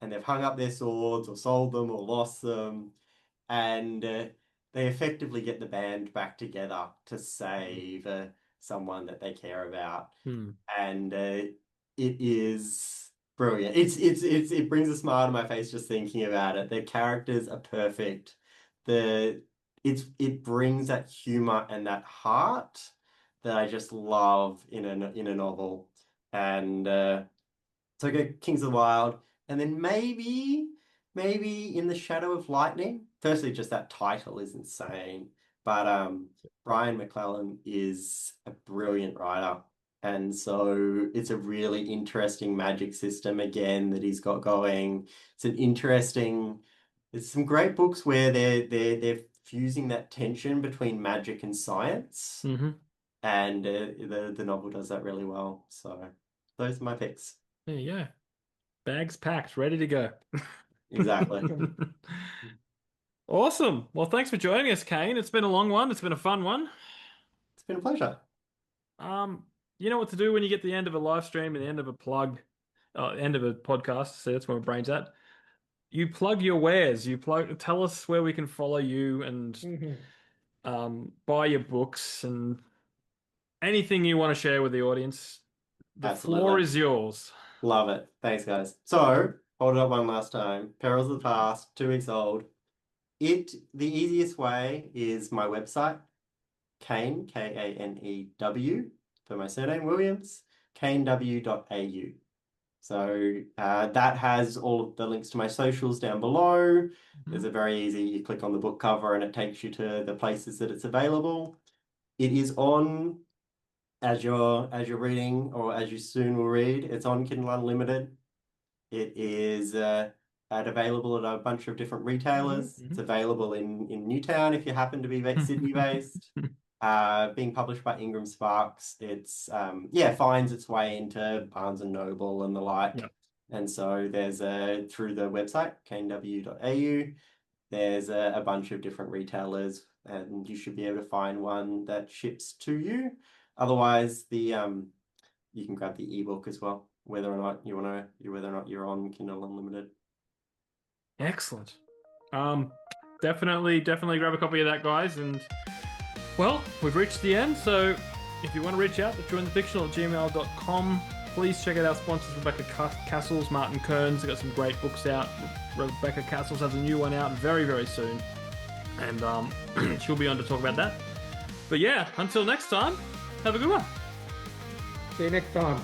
and they've hung up their swords or sold them or lost them and they effectively get the band back together to save someone that they care about, and it is brilliant. It brings a smile to my face just thinking about it. Their characters are perfect. It brings that humor and that heart that I just love in a novel, and so I go Kings of the Wild, and then maybe In the Shadow of Lightning. Firstly, just that title is insane, but Brian McClellan is a brilliant writer, and so it's a really interesting magic system again that he's got going. There's some great books where they're fusing that tension between magic and science, and the novel does that really well. So those are my picks. There you go. Bags packed, ready to go. Exactly. Awesome. Well, thanks for joining us, Kane. It's been a long one. It's been a fun one. It's been a pleasure. You know what to do when you get the end of a live stream and the end of a end of a podcast. So that's where my brain's at. You plug your wares. Tell us where we can follow you and buy your books and anything you want to share with the audience. The floor is yours. Love it. Thanks, guys. So, hold it up one last time. Perils of the Past, 2 weeks old. The easiest way is my website, Kane, Kanew, for my surname, Williams, Kanew.au. So that has all of the links to my socials down below. There's a very easy, you click on the book cover and it takes you to the places that it's available. It is on, as you're reading, or as you soon will read, it's on Kindle Unlimited. It is available at a bunch of different retailers. It's available in Newtown if you happen to be Sydney based. Being published by Ingram Sparks, it's finds its way into Barnes and Noble and the like. And so there's through the website Kanew.au, there's a bunch of different retailers, and you should be able to find one that ships to you. Otherwise, you can grab the ebook as well, whether or not you're on Kindle Unlimited. Excellent. Definitely grab a copy of that, guys. And well, we've reached the end. So if you want to reach out, thetrueandthefictional@gmail.com. Please check out our sponsors, Rebecca Cassells, Martin Kearns. They've got some great books out. Rebecca Cassells has a new one out very, very soon, and she'll be on to talk about that. But yeah, until next time, have a good one. See you next time.